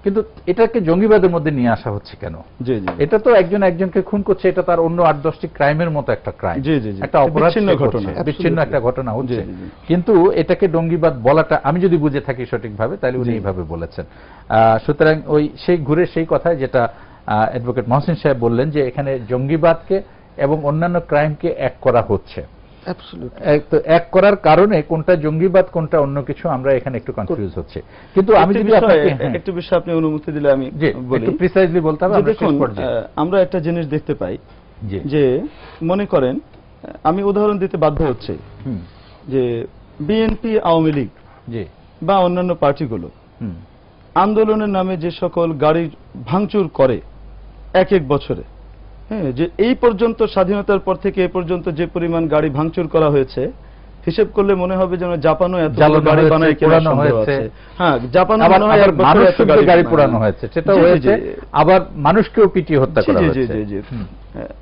কিন্তু এটাকে জঙ্গিবাদের মধ্যে নিয়ে আসা হচ্ছে কেন? এটা তো একজনকে খুন করছে, এটা তার অন্য 8-10টি ক্রাইমের মতো একটা ক্রাইম, একটা অপরাধ, বিচ্ছিন্ন একটা ঘটনা হচ্ছে, কিন্তু এটাকে জঙ্গিবাদ বলাটা আমি যদি বুঝে থাকি সঠিকভাবে তাহলে উনি এইভাবে বলেছেন। সুতরাং ওই সেই কথায় যেটা অ্যাডভোকেট মহসিন সাহেব বললেন যে এখানে জঙ্গিবাদকে এবং অন্যান্য ক্রাইমকে এক করা হচ্ছে। এক করার কারণে কোনটা জঙ্গিবাদ কোনটা অন্য কিছু আমরা এখানে একটু কনফিউজ হচ্ছে। কিন্তু আমি যদি একটু বিষয় আপনি অনুমতি দিলে আমি একটু প্রিসাইজলি বলতে হবে। দেখুন, আমরা একটা জিনিস দেখতে পাই যে মনে করেন, আমি উদাহরণ দিতে বাধ্য হচ্ছে যে বিএনপি, আওয়ামী লীগ বা অন্যান্য পার্টিগুলো আন্দোলনের নামে যে সকল গাড়ি ভাঙচুর করে এক বছরে, হ্যাঁ, যে এই পর্যন্ত স্বাধীনতার পর থেকে এই পর্যন্ত যে পরিমাণ গাড়ি ভাঙচুর করা হয়েছে, হিসেব করলে মনে হবে যেন জাপানও এত গাড়ি বানায় পোড়ানো হয়েছে। হ্যাঁ, জাপানও মনে হয় গাড়ি পোড়ানো হয়েছে, সেটা হয়েছে, আবার মানুষকেও পিটিয়ে হত্যা করা হয়েছে। জি জি জি,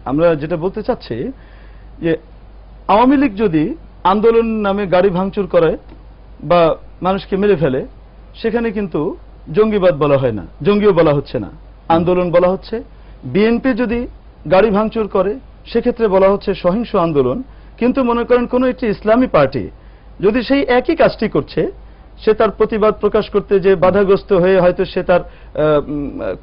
আমরা যেটা বলতে চাচ্ছি যে আওয়ামী লীগ যদি আন্দোলন নামে গাড়ি ভাঙচুর করে বা মানুষকে মেরে ফেলে, সেখানে কিন্তু জঙ্গিবাদ বলা হয় না, জঙ্গিও বলা হচ্ছে না, আন্দোলন বলা হচ্ছে। বিএনপি যদি গাড়ি ভাঙচুর করে, সেক্ষেত্রে বলা হচ্ছে সহিংস আন্দোলন। কিন্তু মনে করেন কোন একটি ইসলামী পার্টি যদি সেই একই কাজটি করছে, সে তার প্রতিবাদ প্রকাশ করতে যে বাধাগ্রস্ত হয়ে হয়তো সে তার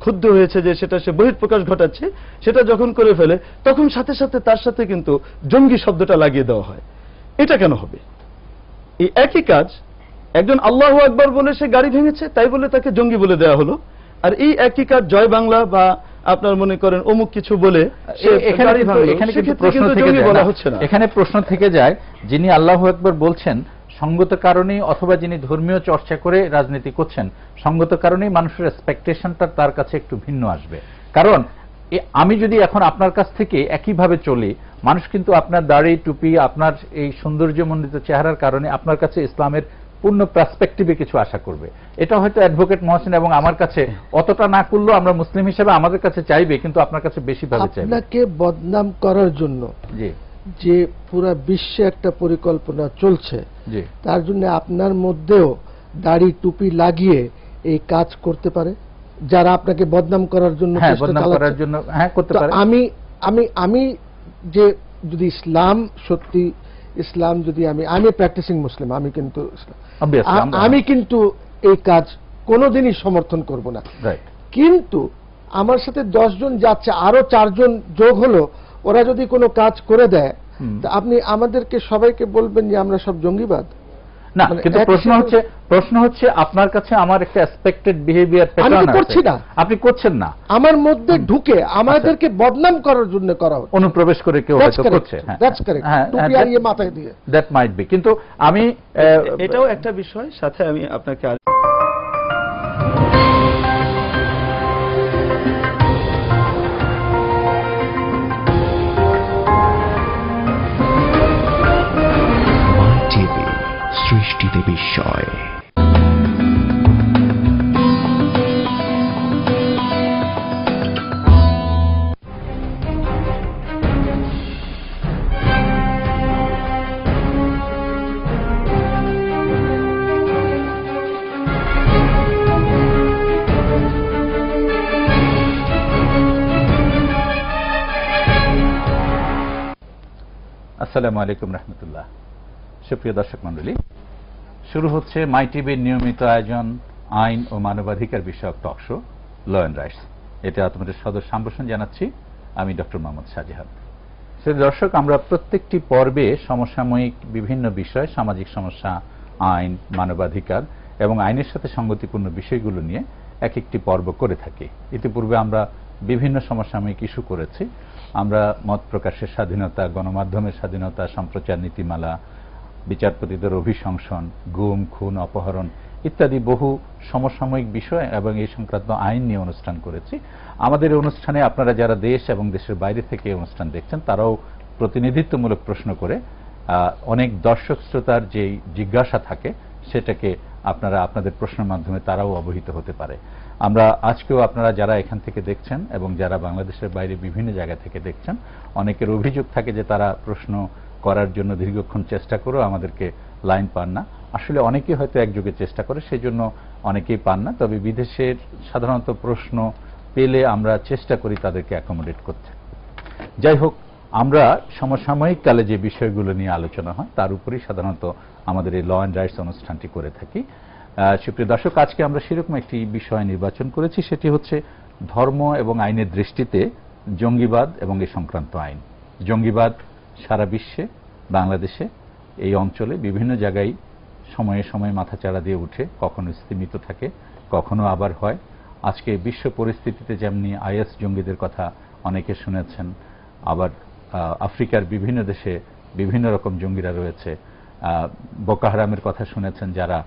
ক্ষুব্ধ হয়েছে যে সেটা সে বহিঃপ্রকাশ ঘটাচ্ছে, সেটা যখন করে ফেলে তখন সাথে সাথে তার সাথে কিন্তু জঙ্গি শব্দটা লাগিয়ে দেওয়া হয়। এটা কেন হবে? এই একই কাজ, একজন আল্লাহু আকবার বলে সে গাড়ি ভেঙেছে, তাই বলে তাকে জঙ্গি বলে দেওয়া হলো। আর এই একই কাজ জয় বাংলা বা আপনার মনে করেন অমুক কিছু বলে এখানে প্রশ্ন থেকে যায়, যিনি আল্লাহু আকবার বলছেন সঙ্গত কারণেই, অথবা যিনি ধর্মীয় চর্চা করে রাজনীতি করছেন সঙ্গত কারণেই মানুষের এক্সপেকটেশনটা তার কাছে একটু ভিন্ন আসবে। কারণ আমি যদি এখন আপনার কাছ থেকে একইভাবে চলি, মানুষ কিন্তু আপনার দাড়ি টুপি, আপনার এই সৌন্দর্যমণ্ডিত চেহারার কারণে আপনার কাছে ইসলামের পূর্ণ পার্সপেক্টিভে কিছু আশা করবে। এটা হয়তো অ্যাডভোকেট মহসিন এবং আমার কাছে অতটা না করলেও আমরা মুসলিম হিসেবে আমাদের কাছে চাইবে, কিন্তু আপনার কাছে বেশি ভাবে চাইবে। আপনাকে বদনাম করার জন্য যে পুরো বিশ্বে একটা পরিকল্পনা চলছে, তার জন্য আপনার মধ্যেও দাড়ি টুপি লাগিয়ে এই কাজ করতে পারে, যারা আপনাকে বদনাম করার জন্য করতে পারে। আমি যে যদি ইসলাম সত্যি, ইসলাম যদি আমি প্র্যাকটিসিং মুসলিম, আমি কিন্তু এই কাজ কোনোদিনই সমর্থন করব না। কিন্তু আমার সাথে 10 জন যাচ্ছে, আরো 4 জন যোগ হলো, ওরা যদি কোনো কাজ করে দেয়, আপনি আমাদেরকে সবাইকে বলবেন যে আমরা সব জঙ্গিবাদ? না, কিন্তু প্রশ্ন হচ্ছে আপনার কাছে আমার একটা এক্সপেক্টেড বিহেভিয়ার আমি করছি না, আপনি করছেন না, আমার মধ্যে ঢুকে আমাদেরকে বদনাম করার জন্য করা হচ্ছে, অনুপ্রবেশ করে কেউ হয়তো করছে। মাথায় দিয়ে দ্যাট মাইট বি। কিন্তু আমি এটাও একটা বিষয়, সাথে আমি আপনাকে সৃষ্টিতে বিস্ময়। আসসালামু আলাইকুম রহমতুল্লাহ। সুপ্রিয় দর্শক মন্ডলী, শুরু হচ্ছে মাই টিভির নিয়মিত আয়োজন আইন ও মানবাধিকার বিষয়ক talk show law and rights. এতে আপনাদের সদর সম্ভাষণ জানাচ্ছি আমি ডক্টর মোহাম্মদ শাহজাহান। দর্শক, আমরা প্রত্যেকটি পর্বে সমসাময়িক বিভিন্ন বিষয়, সামাজিক সমস্যা, আইন, মানবাধিকার এবং আইনের সাথে সঙ্গতিপূর্ণ বিষয়গুলো নিয়ে এক একটি পর্ব করে থাকি। ইতিপূর্বে আমরা বিভিন্ন সমসাময়িক ইস্যু করেছি। আমরা মত প্রকাশের স্বাধীনতা, গণমাধ্যমের স্বাধীনতা, সম্প্রচার নীতিমালা, বিচারপতিদের অভিশংসন, গুম, খুন, অপহরণ ইত্যাদি বহু সমসাময়িক বিষয় এবং এই সংক্রান্ত আইন নিয়ে অনুষ্ঠান করেছি। আমাদের এই অনুষ্ঠানে আপনারা যারা দেশ এবং দেশের বাইরে থেকে এই অনুষ্ঠান দেখছেন তারাও প্রতিনিধিত্বমূলক প্রশ্ন করে অনেক দর্শক শ্রোতার যে জিজ্ঞাসা থাকে সেটাকে আপনারা আপনাদের প্রশ্নের মাধ্যমে তারাও অবহিত হতে পারে। আমরা আজকেও আপনারা যারা এখান থেকে দেখছেন এবং যারা বাংলাদেশের বাইরে বিভিন্ন জায়গা থেকে দেখছেন, অনেকের অভিযোগ থাকে যে তারা প্রশ্ন করার জন্য দীর্ঘক্ষণ চেষ্টা করেও আমাদেরকে লাইন পান না। আসলে অনেকেই হয়তো একযোগে চেষ্টা করে, সেই জন্য অনেকেই পান না। তবে বিদেশের সাধারণত প্রশ্ন পেলে আমরা চেষ্টা করি তাদেরকে অ্যাকোমোডেট করতে। যাই হোক, আমরা সমসাময়িক কালে যে বিষয়গুলো নিয়ে আলোচনা হয় তার উপরেই সাধারণত আমাদের এই ল অ্যান্ড রাইটস অনুষ্ঠানটি করে থাকি। সুপ্রিয় দর্শক, আজকে আমরা সেরকম একটি বিষয় নির্বাচন করেছি, সেটি হচ্ছে ধর্ম এবং আইনের দৃষ্টিতে জঙ্গিবাদ এবং এই সংক্রান্ত আইন। জঙ্গিবাদ সারা বিশ্বে, বাংলাদেশে, এই অঞ্চলে বিভিন্ন জায়গায় সময়ে সময়ে মাথাচাড়া দিয়ে উঠে, কখনো স্থিমিত থাকে, কখনো আবার হয়। আজকে বিশ্ব পরিস্থিতিতে যেমনি আইএস জঙ্গিদের কথা অনেকে শুনেছেন, আবার আফ্রিকার বিভিন্ন দেশে বিভিন্ন রকম জঙ্গিরা রয়েছে। বোকো হারামের কথা শুনেছেন, যারা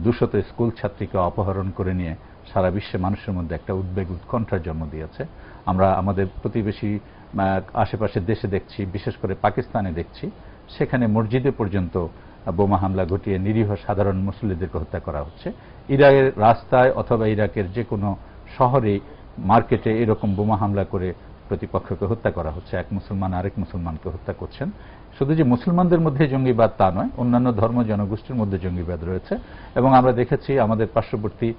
200 স্কুল ছাত্রীকে অপহরণ করে নিয়ে সারা বিশ্বে মানুষের মধ্যে একটা উদ্বেগ, উৎকণ্ঠার জন্ম দিয়েছে। আমরা আমাদের প্রতিবেশী আশেপাশের দেশে দেখছি, বিশেষ করে পাকিস্তানে দেখছি, সেখানে মসজিদে পর্যন্ত বোমা হামলা ঘটিয়ে নিরীহ সাধারণ মুসল্লিদেরকে হত্যা করা হচ্ছে। ইরাকের রাস্তায় অথবা ইরাকের যে কোনো শহরে, মার্কেটে এরকম বোমা হামলা করে প্রতিপক্ষকে হত্যা করা হচ্ছে। এক মুসলমান আরেক মুসলমানকে হত্যা করছেন। শুধু যে মুসলমানদের মধ্যে জঙ্গিবাদ তা নয়, অন্যান্য ধর্ম জনগোষ্ঠীর মধ্যে জঙ্গিবাদ রয়েছে। এবং আমরা দেখেছি আমাদের পার্শ্ববর্তী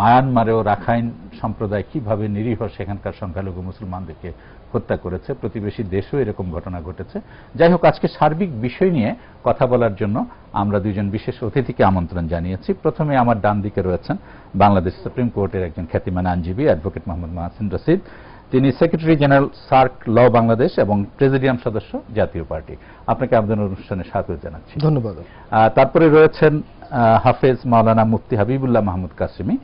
মায়ানমারেও রাখাইন সম্প্রদায় কিভাবে নিরীহ সেখানকার সংখ্যালঘু মুসলমানদেরকে হত্যা করেছে। প্রতিবেশী দেশেও এরকম ঘটনা ঘটেছে। যাই হোক, আজকে সার্বিক বিষয় নিয়ে কথা বলার জন্য আমরা দুজন বিশেষ অতিথিকে আমন্ত্রণ জানিয়েছি। প্রথমে আমার ডান দিকে রয়েছেন বাংলাদেশ সুপ্রিম কোর্টের একজন খ্যাতিমান আইনজীবী অ্যাডভোকেট মোহাম্মদ মাহসিন রশিদ। তিনি সেক্রেটারি জেনারেল সার্ক ল বাংলাদেশ এবং প্রেসিডিয়াম সদস্য জাতীয় পার্টি। আপনাকে আমাদের অনুষ্ঠানে স্বাগত জানাচ্ছি। ধন্যবাদ। তারপরে রয়েছেন হাফেজ মাওলানা মুফতি হাবিবুল্লাহ মাহমুদ কাসেমি।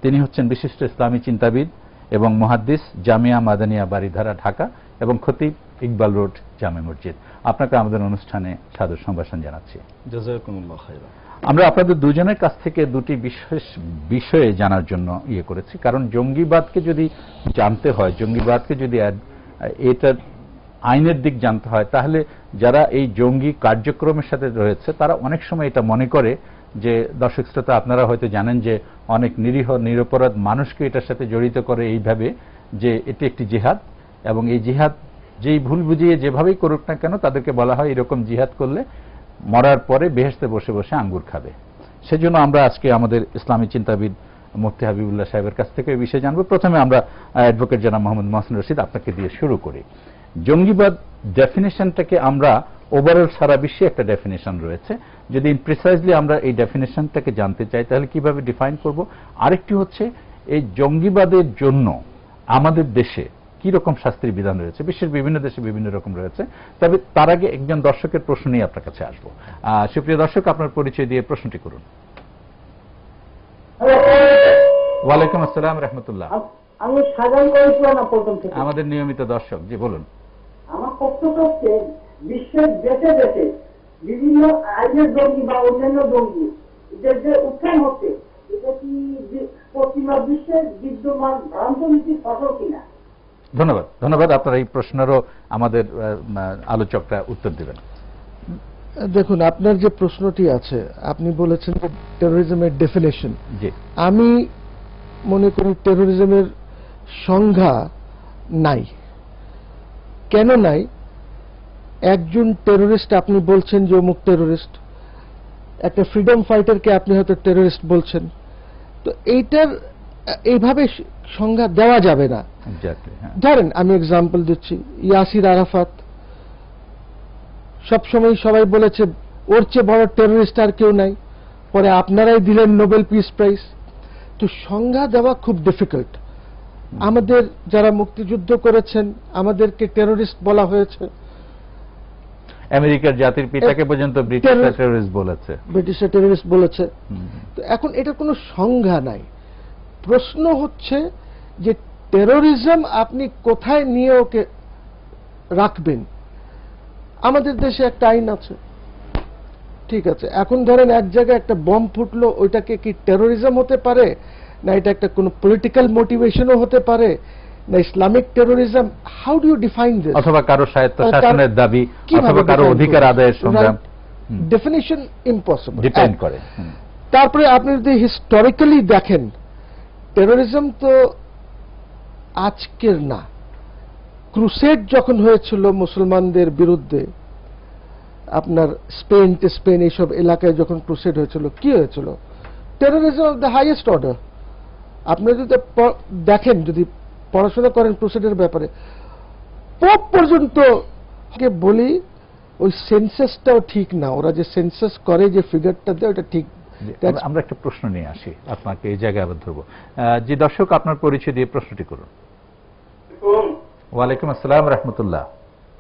তিনি হচ্ছেন বিশিষ্ট ইসলামী চিন্তাবিদ এবং মুহাদ্দিস, জামিয়া মাদানিয়া বারিধারা, ঢাকা, এবং খতিব, ইকবাল রোড জামে মসজিদ। আপনাকে আমাদের অনুষ্ঠানে সাদর সম্ভাষণ জানাচ্ছি। জাযাকুমুল্লাহ খাইরা। আমরা আপনাদের দুজনের কাছ থেকে দুটি বিশেষ বিষয়ে জানার জন্য করেছি, কারণ জঙ্গিবাদকে যদি জানতে হয়, জঙ্গিবাদকে যদি এটার আইনের দিক জানতে হয়, তাহলে যারা এই জঙ্গি কার্যক্রমের সাথে রয়েছে তারা অনেক সময় এটা মনে করে যে, দর্শক শ্রোতা আপনারা হয়তো জানেন যে অনেক নিরীহ নিরপরাধ মানুষকে এটার সাথে জড়িত করে এইভাবে যে এটি একটি জিহাদ, এবং এই জিহাদ যেই ভুল বুঝিয়ে যেভাবেই করুক না কেন তাদেরকে বলা হয় এরকম জিহাদ করলে মরার পরে বেহেশতে বসে বসে আঙ্গুর খাবে। সেজন্য আমরা আজকে আমাদের ইসলামী চিন্তাবিদ মুফতি হাবিবুল্লাহ সাহেবের কাছ থেকে এই বিষয়ে জানবো। প্রথমে আমরা অ্যাডভোকেট জনাব মোহাম্মদ মাহসিন রশিদ, আপনাকে দিয়ে শুরু করি। জঙ্গিবাদ ডেফিনেশনটাকে আমরা ওভারঅল সারা বিশ্বে একটা ডেফিনেশন রয়েছে, যদি প্রিসাইজলি আমরা এই ডেফিনেশনটাকে জানতে চাই তাহলে কিভাবে ডিফাইন করব? আরেকটি হচ্ছে এই জঙ্গিবাদের জন্য আমাদের দেশে কি রকম শাস্তির বিধান রয়েছে, বিশ্বের বিভিন্ন দেশে বিভিন্ন রকম রয়েছে। তবে তার আগে একজন দর্শকের প্রশ্ন নিয়ে আপনার কাছে আসবো। সুপ্রিয় দর্শক, আপনার পরিচয় দিয়ে প্রশ্নটি করুন। ওয়ালাইকুম আসসালাম রহমতুল্লাহ। আমি সাজান করেছিলাম না প্রথম থেকে, আমাদের নিয়মিত দর্শক। জি বলুন। আমার প্রশ্ন হচ্ছে, বিশ্বের দেশে দেশে বিভিন্ন আইনের জঙ্গি বা অন্যান্য জঙ্গি এদের যে উত্থান হচ্ছে, এটা কি পশ্চিমা বিশ্বের বিদ্যমান ভ্রান্তনীতির ফসল কিনা? ধন্যবাদ। ধন্যবাদ। আপনার এই প্রশ্নেরও আমাদের আলোচকরা উত্তর দেবেন। দেখুন, আপনার যে প্রশ্নটি আছে, আপনি বলেছেন যে টেরোরিজমের ডেফিনেশন। জি, আমি মনে করি টেরোরিজমের সংজ্ঞা নাই। কেন নাই? একজন টেরোরিস্ট, আপনি বলছেন যে অমুক টেরোরিস্ট, একটা ফ্রিডম ফাইটারকে আপনি হয়তো টেরোরিস্ট বলছেন, তো এইটার এইভাবে সংজ্ঞা দেওয়া যাবে না। ধরেন আমি এক্সাম্পল দিচ্ছি, ইয়াসির আরাফাত, সবসময় সবাই বলেছে ওর চেয়ে বড় টেরোরিস্ট আর কেউ নাই, পরে আপনারাই দিলেন নোবেল পিস প্রাইজ। তো সংজ্ঞা দেওয়া খুব ডিফিকাল্ট। আমাদের যারা মুক্তিযুদ্ধ করেছেন আমাদেরকে টেরোরিস্ট বলা হয়েছে, আমেরিকার জাতির পিতাকে পর্যন্ত ব্রিটিশরা টেরোরিস্ট বলেছে, ব্রিটিশরা টেরোরিস্ট বলেছে। তো এখন এটার কোনো সংজ্ঞা নাই। প্রশ্ন হচ্ছে যে টেরোরিজম আপনি কোথায় নিয়ে ওকে রাখবেন। আমাদের দেশে একটা আইন আছে, ঠিক আছে, এখন ধরেন এক জায়গায় একটা বম ফুটলো, ওইটাকে কি টেরোরিজম হতে পারে, না এটা একটা কোনো পলিটিক্যাল মোটিভেশনও হতে পারে, না Islamic terrorism? How do you define this? অথবা কারো স্বায়ত্ত শাসনের দাবি, অথবা কারো অধিকার আদায়ের সংগ্রাম। ডেফিনিশন ইম্পসিবল, ডিপেন্ড করে। তারপরে আপনি যদি হিস্টোরিক্যালি দেখেন, টেরোরিজম তো আজকের না। ক্রুসেড যখন হয়েছিল মুসলমানদের বিরুদ্ধে, আপনার স্পেন এইসব এলাকায় যখন ক্রুসেড হয়েছিল, কি হয়েছিল? Terrorism of the highest order. আপনি যদি দেখেন, যদি পড়াশোনা করেন ক্রুসেডের ব্যাপারে, পোপ পর্যন্ত বলি ওই সেন্সাসটাও ঠিক না, ওরা যে সেন্সাস করে, যে ফিগারটা দেয়, ওটা ঠিক। আমরা একটা প্রশ্ন নিয়ে আসি, আপনাকে এই জায়গায় আবার ধরবো। জি দর্শক, আপনার পরিচয় দিয়ে প্রশ্নটি করুন। ওয়ালাইকুম আসসালাম রহমতুল্লাহ।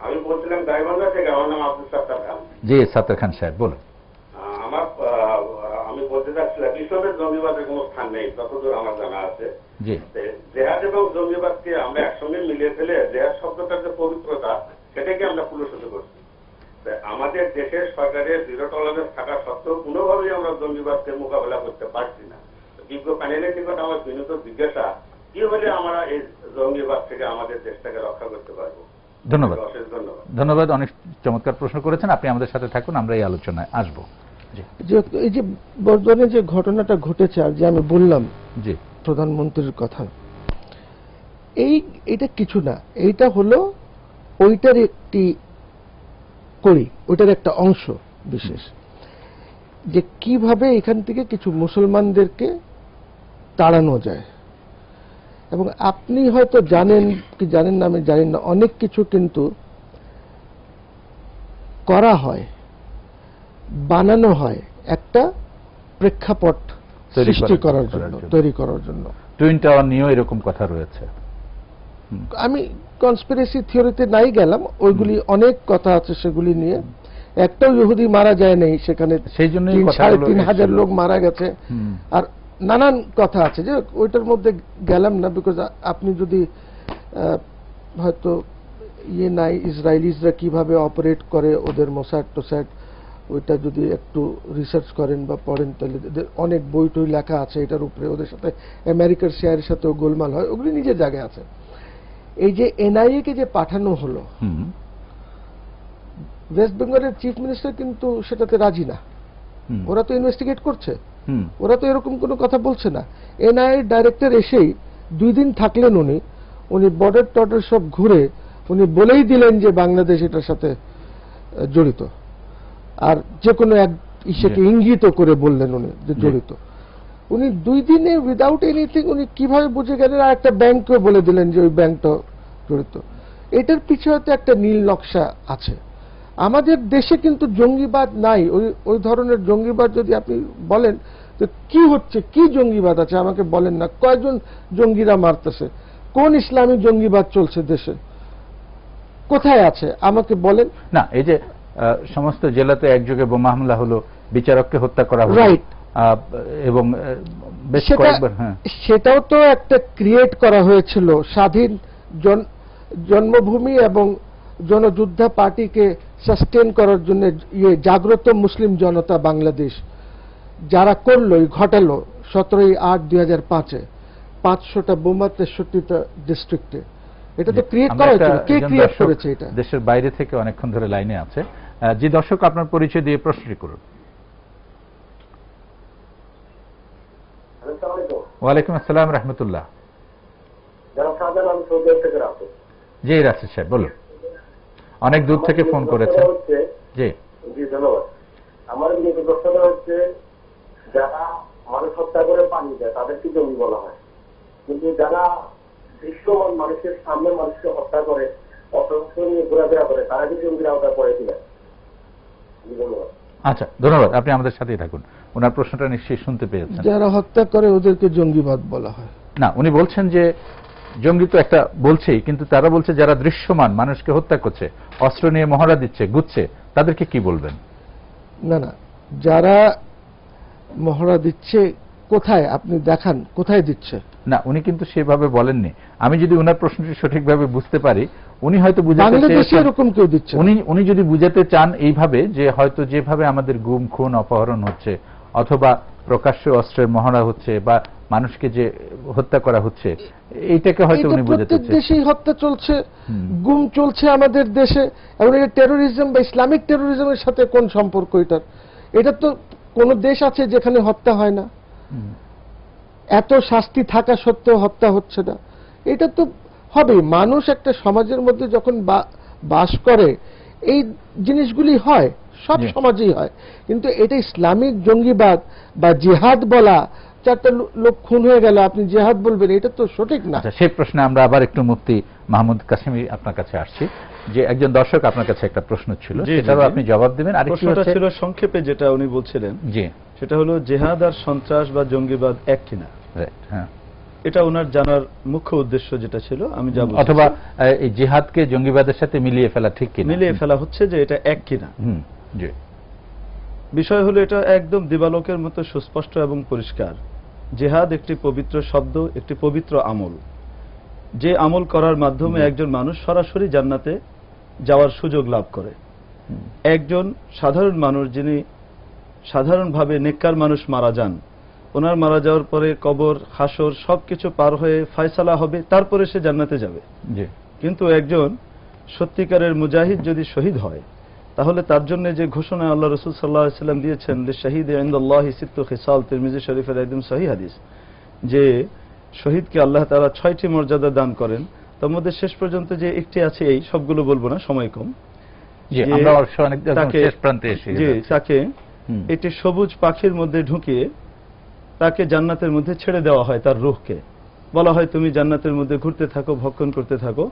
আমি বলছিলাম গাইবান্ধা থেকে, আমার নাম আব্দুল সাত্তার খান। জি সাত্তার খান সাহেব বলুন। আমি বলতে চাচ্ছিলাম, ইসলামের জঙ্গিবাদের কোনো স্থান নেই যতদূর আমার জানা আছে। জি, জেহাদ এবং জঙ্গিবাদকে আমরা একসঙ্গে মিলিয়ে ফেলে জেহাদ শব্দটার যে পবিত্রতা, সেটাকে আমরা পুরস্কৃত করছি। আমাদের দেশের সরকারের দৃঢ় টলারেন্স থাকা সত্ত্বেও কোনোভাবেই আমরা জঙ্গিবাদকে মোকাবেলা করতে পারছি না। বিজ্ঞ প্যানেলের নিকট আমার বিনীত জিজ্ঞাসা, কি হলে আমরা এই জঙ্গিবাদ থেকে আমাদের দেশটাকে রক্ষা করতে পারবো? ধন্যবাদ। অশেষ ধন্যবাদ। ধন্যবাদ, অনেক চমৎকার প্রশ্ন করেছেন আপনি। আমাদের সাথে থাকুন, আমরা এই আলোচনায় আসবো। এই যে বর্তমানে যে ঘটনাটা ঘটেছে, আর যে আমি বললাম জি প্রধানমন্ত্রীর কথা, এইটা কিছু না, এইটা হলো ওইটার একটি করি, ওইটার একটা অংশ বিশেষ, যে কিভাবে এখান থেকে কিছু মুসলমানদেরকে তাড়ানো যায়। এবং আপনি হয়তো জানেন কি জানেন না, আমি জানি না, অনেক কিছু কিন্তু করা হয়, বানানো হয় একটা প্রেক্ষাপট সৃষ্টি করার জন্য, তৈরি করার জন্য। টুইন টাওয়ার নিয়েও এরকম কথা রয়েছে। আমি কনস্পিরেসি থিওরিতে নাই গেলাম, ওইগুলি অনেক কথা আছে সেগুলি নিয়ে। একটাও ইহুদি মারা যায় নাই সেখানে, সেই জন্য 3,500 লোক মারা গেছে, আর নানান কথা আছে, যে ওইটার মধ্যে গেলাম না। বিকজ আপনি যদি হয়তো নাই, ইসরায়েলিজরা কিভাবে অপারেট করে, ওদের মোসাদ টোসাদ, ওইটা যদি একটু রিসার্চ করেন বা পড়েন, তাহলে অনেক বই টই লেখা আছে এটার উপরে। ওদের সাথে আমেরিকার শেয়ারের সাথেও গোলমাল হয়, ওগুলি নিজের জায়গায় আছে। এই যে এনআইএ কে যে পাঠানো হলো, ওয়েস্ট বেঙ্গলের চিফ মিনিস্টার কিন্তু সেটাতে রাজি না। ওরা তো ইনভেস্টিগেট করছে, ওরা তো এরকম কোনো কথা বলছে না। এনআইএ ডাইরেক্টর এসেই 2 দিন থাকলেন, উনি বর্ডার টর্ডার সব ঘুরে উনি বলেই দিলেন যে বাংলাদেশ এটার সাথে জড়িত, আর যে কোনো এক ইস্যুকে ইঙ্গিত করে বললেন উনি যে জড়িত। উনি 2 দিনে উইদাউট এনিথিং উনি কিভাবে বুঝে গেলেন, আর একটা ব্যাংককেও বলে দিলেন যে ওই ব্যাংকটা জড়িত। এটার পিছনে তো একটা নীল নকশা আছে। আমাদের দেশে কিন্তু জঙ্গিবাদ নাই। ওই ধরনের জঙ্গিবাদ যদি আপনি বলেন তো কি হচ্ছে, কি জঙ্গিবাদ আছে আমাকে বলেন না। কয়জন জঙ্গিরা মারতেছে, কোন ইসলামী জঙ্গিবাদ চলছে দেশে, কোথায় আছে আমাকে বলেন না। এই যে সমস্ত জেলাতে একযোগে বোমা হামলা হলো, বিচারককে হত্যা করা হলো, রাইট, এবং বেশ কয়েকবার, সেটাও তো একটা ক্রিয়েট করা হয়েছিল। স্বাধীন জন্মভূমি এবং জনযোদ্ধা পার্টিকে সাস্টেন করার জন্য জাগ্রত মুসলিম জনতা বাংলাদেশ যারা করলো, ঘটালো 17/8/2005-এ 500টা বোমা 63টা ডিস্ট্রিক্টে। এটা তো ক্রিয়েট করা হয়েছিল। কে ক্রিয়েট করেছে এটা? দেশের বাইরে থেকে অনেকক্ষণ ধরে লাইনে আছে। জি দর্শক, আপনার পরিচয় দিয়ে প্রশ্নটি করুন। ওয়ালাইকুম আসসালাম রহমতুল্লাহ। জি রাশিদ সাহেব বলুন, অনেক দূর থেকে ফোন করেছেন। জি জি ধন্যবাদ। আমার প্রশ্নটা হচ্ছে, যারা মানুষ হত্যা করে পানি দেয় তাদেরকে জঙ্গি বলা হয়, কিন্তু যারা দৃশ্যমান মানুষের সামনে মানুষকে হত্যা করে, অস্ত্র নিয়ে ঘোরাফেরা করে, তারা কি জঙ্গির আওতায় পড়ে কিনা? ধন্যবাদ। আচ্ছা ধন্যবাদ, আপনি আমাদের সাথেই থাকুন। ওনার প্রশ্নটা নিশ্চয়ই শুনতে পেয়েছেন। যারা হত্যা করে ওদেরকে জঙ্গিবাদ বলা হয় না, উনি বলছেন যে জঙ্গি তো একটা বলছেই, কিন্তু তারা বলছে যারা দৃশ্যমান মানুষকে হত্যা করছে, অস্ত্র নিয়ে মহড়া দিচ্ছে, গুচ্ছে, তাদেরকে কি বলবেন? না না, যারা মহড়া দিচ্ছে কোথায় আপনি দেখান, কোথায় দিচ্ছে? না, উনি কিন্তু সেভাবে বলেননি। আমি যদি ওনার প্রশ্নটি সঠিকভাবে বুঝতে পারি, উনি হয়তো বাংলাদেশে এরকম কেউ দিচ্ছে। উনি যদি বুঝাতে চান এইভাবে যে হয়তো যেভাবে আমাদের গুম খুন অপহরণ হচ্ছে অথবা প্রকাশ্য অস্ত্রের মহড়া হচ্ছে বা মানুষকে যে হত্যা করা হচ্ছে, এইটাকে হয়তো উনি বুঝাতে চান। প্রত্যেক দেশেই হত্যা চলছে, গুম চলছে আমাদের দেশে, এবং এটা টেরোরিজম বা ইসলামিক টেরোরিজমের সাথে কোন সম্পর্ক এটার? এটা তো কোন দেশ আছে যেখানে হত্যা হয় না? এত শাস্তি থাকা সত্ত্বেও হত্যা হচ্ছে না, এটা তো হবে। মানুষ একটা সমাজের মধ্যে যখন বাস করে এই জিনিসগুলি হয়, সব সমাজেই হয়। কিন্তু এটা ইসলামিক জঙ্গিবাদ বা জিহাদ বলা, 4টা লোক খুন হয়ে গেল, আপনি জিহাদ বলবেন, এটা তো সঠিক না। সেই প্রশ্নে আমরা আবার একটু মুফতি মাহমুদ কাসেমি আপনার কাছে আসছি, যে একজন দর্শক আপনার কাছে একটা প্রশ্ন ছিল, সেটারও আপনি জবাব দেবেন। আর প্রশ্নটা ছিল সংক্ষেপে যেটা উনি বলছিলেন, জি, সেটা হলো জিহাদ আর সন্ত্রাস বা জঙ্গিবাদ এক কিনা। হ্যাঁ, এটা ওনার জানার মুখ্য উদ্দেশ্য যেটা ছিল, আমি যাব অথবা এই জিহাদকে জঙ্গিবাদের সাথে মিলিয়ে ফেলা ঠিক কিনা, মিলিয়ে ফেলা হচ্ছে যে এটা এক কিনা। জি, বিষয় হলো এটা একদম দিবালোকের মতো সুস্পষ্ট এবং পরিষ্কার। জিহাদ একটি পবিত্র শব্দ, একটি পবিত্র আমল, যে আমল করার মাধ্যমে একজন মানুষ সরাসরি জান্নাতে যাওয়ার সুযোগ লাভ করে। একজন সাধারণ মানুষ যিনি সাধারণভাবে নেককার মানুষ মারা যান, ওনার মারা যাওয়ার পরে কবর, হাসর সবকিছু পার হয়ে ফয়সালা হবে, তারপরে সে জান্নাতে যাবে। কিন্তু একজন সত্যিকারের মুজাহিদ যদি শহীদ হয়, তাহলে তার জন্য যে ঘোষণা আল্লাহ রাসূল সাল্লাল্লাহু আলাইহি ওয়াসাল্লাম দিয়েছেন, লিশাহিদি ইনদাল্লাহি সিত্তু খিসাল, তিরমিজি শরীফের একদম সহিহ হাদিস, যে শহীদকে আল্লাহ তাআলা 6টি মর্যাদা দান করেন। তার মধ্যে শেষ পর্যন্ত যে একটি আছে, এই সবগুলো বলবো না, সময় কম, তাকে একটি সবুজ পাখির মধ্যে ঢুকিয়ে তাকে জান্নাতের মধ্যে ছেড়ে দেওয়া হয়। তার রূহকে বলা হয় তুমি জান্নাতের মধ্যে ঘুরতে থাকো, ভক্ষণ করতে থাকো।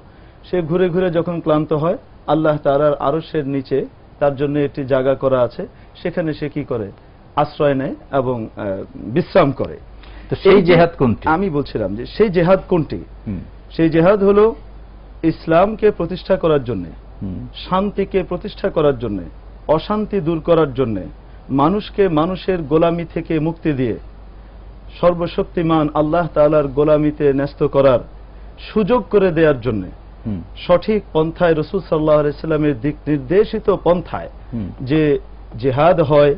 সে ঘুরে ঘুরে যখন ক্লান্ত হয়, আল্লাহ তাআলার আরশের নিচে তার জন্য একটি জায়গা করা আছে, সেখানে সে কি করে? আশ্রয় নেয় এবং বিশ্রাম করে। তো সেই জিহাদ কোনটি? আমি বলছিলাম যে সেই জিহাদ কোনটি? সেই জিহাদ হলো ইসলামকে প্রতিষ্ঠা করার জন্য, শান্তিকে প্রতিষ্ঠা করার জন্য, অশান্তি দূর করার জন্য, মানুষকে মানুষের গোলামি থেকে মুক্তি দিয়ে সর্বশক্তিমান আল্লাহ তাআলার গোলামিতে ন্যস্ত করার সুযোগ করে দেওয়ার জন্য, সঠিক পন্থায় রাসূল সাল্লাল্লাহু আলাইহি ওয়াসাল্লামের দিক নির্দেশিত পন্থায় যে জিহাদ হয়,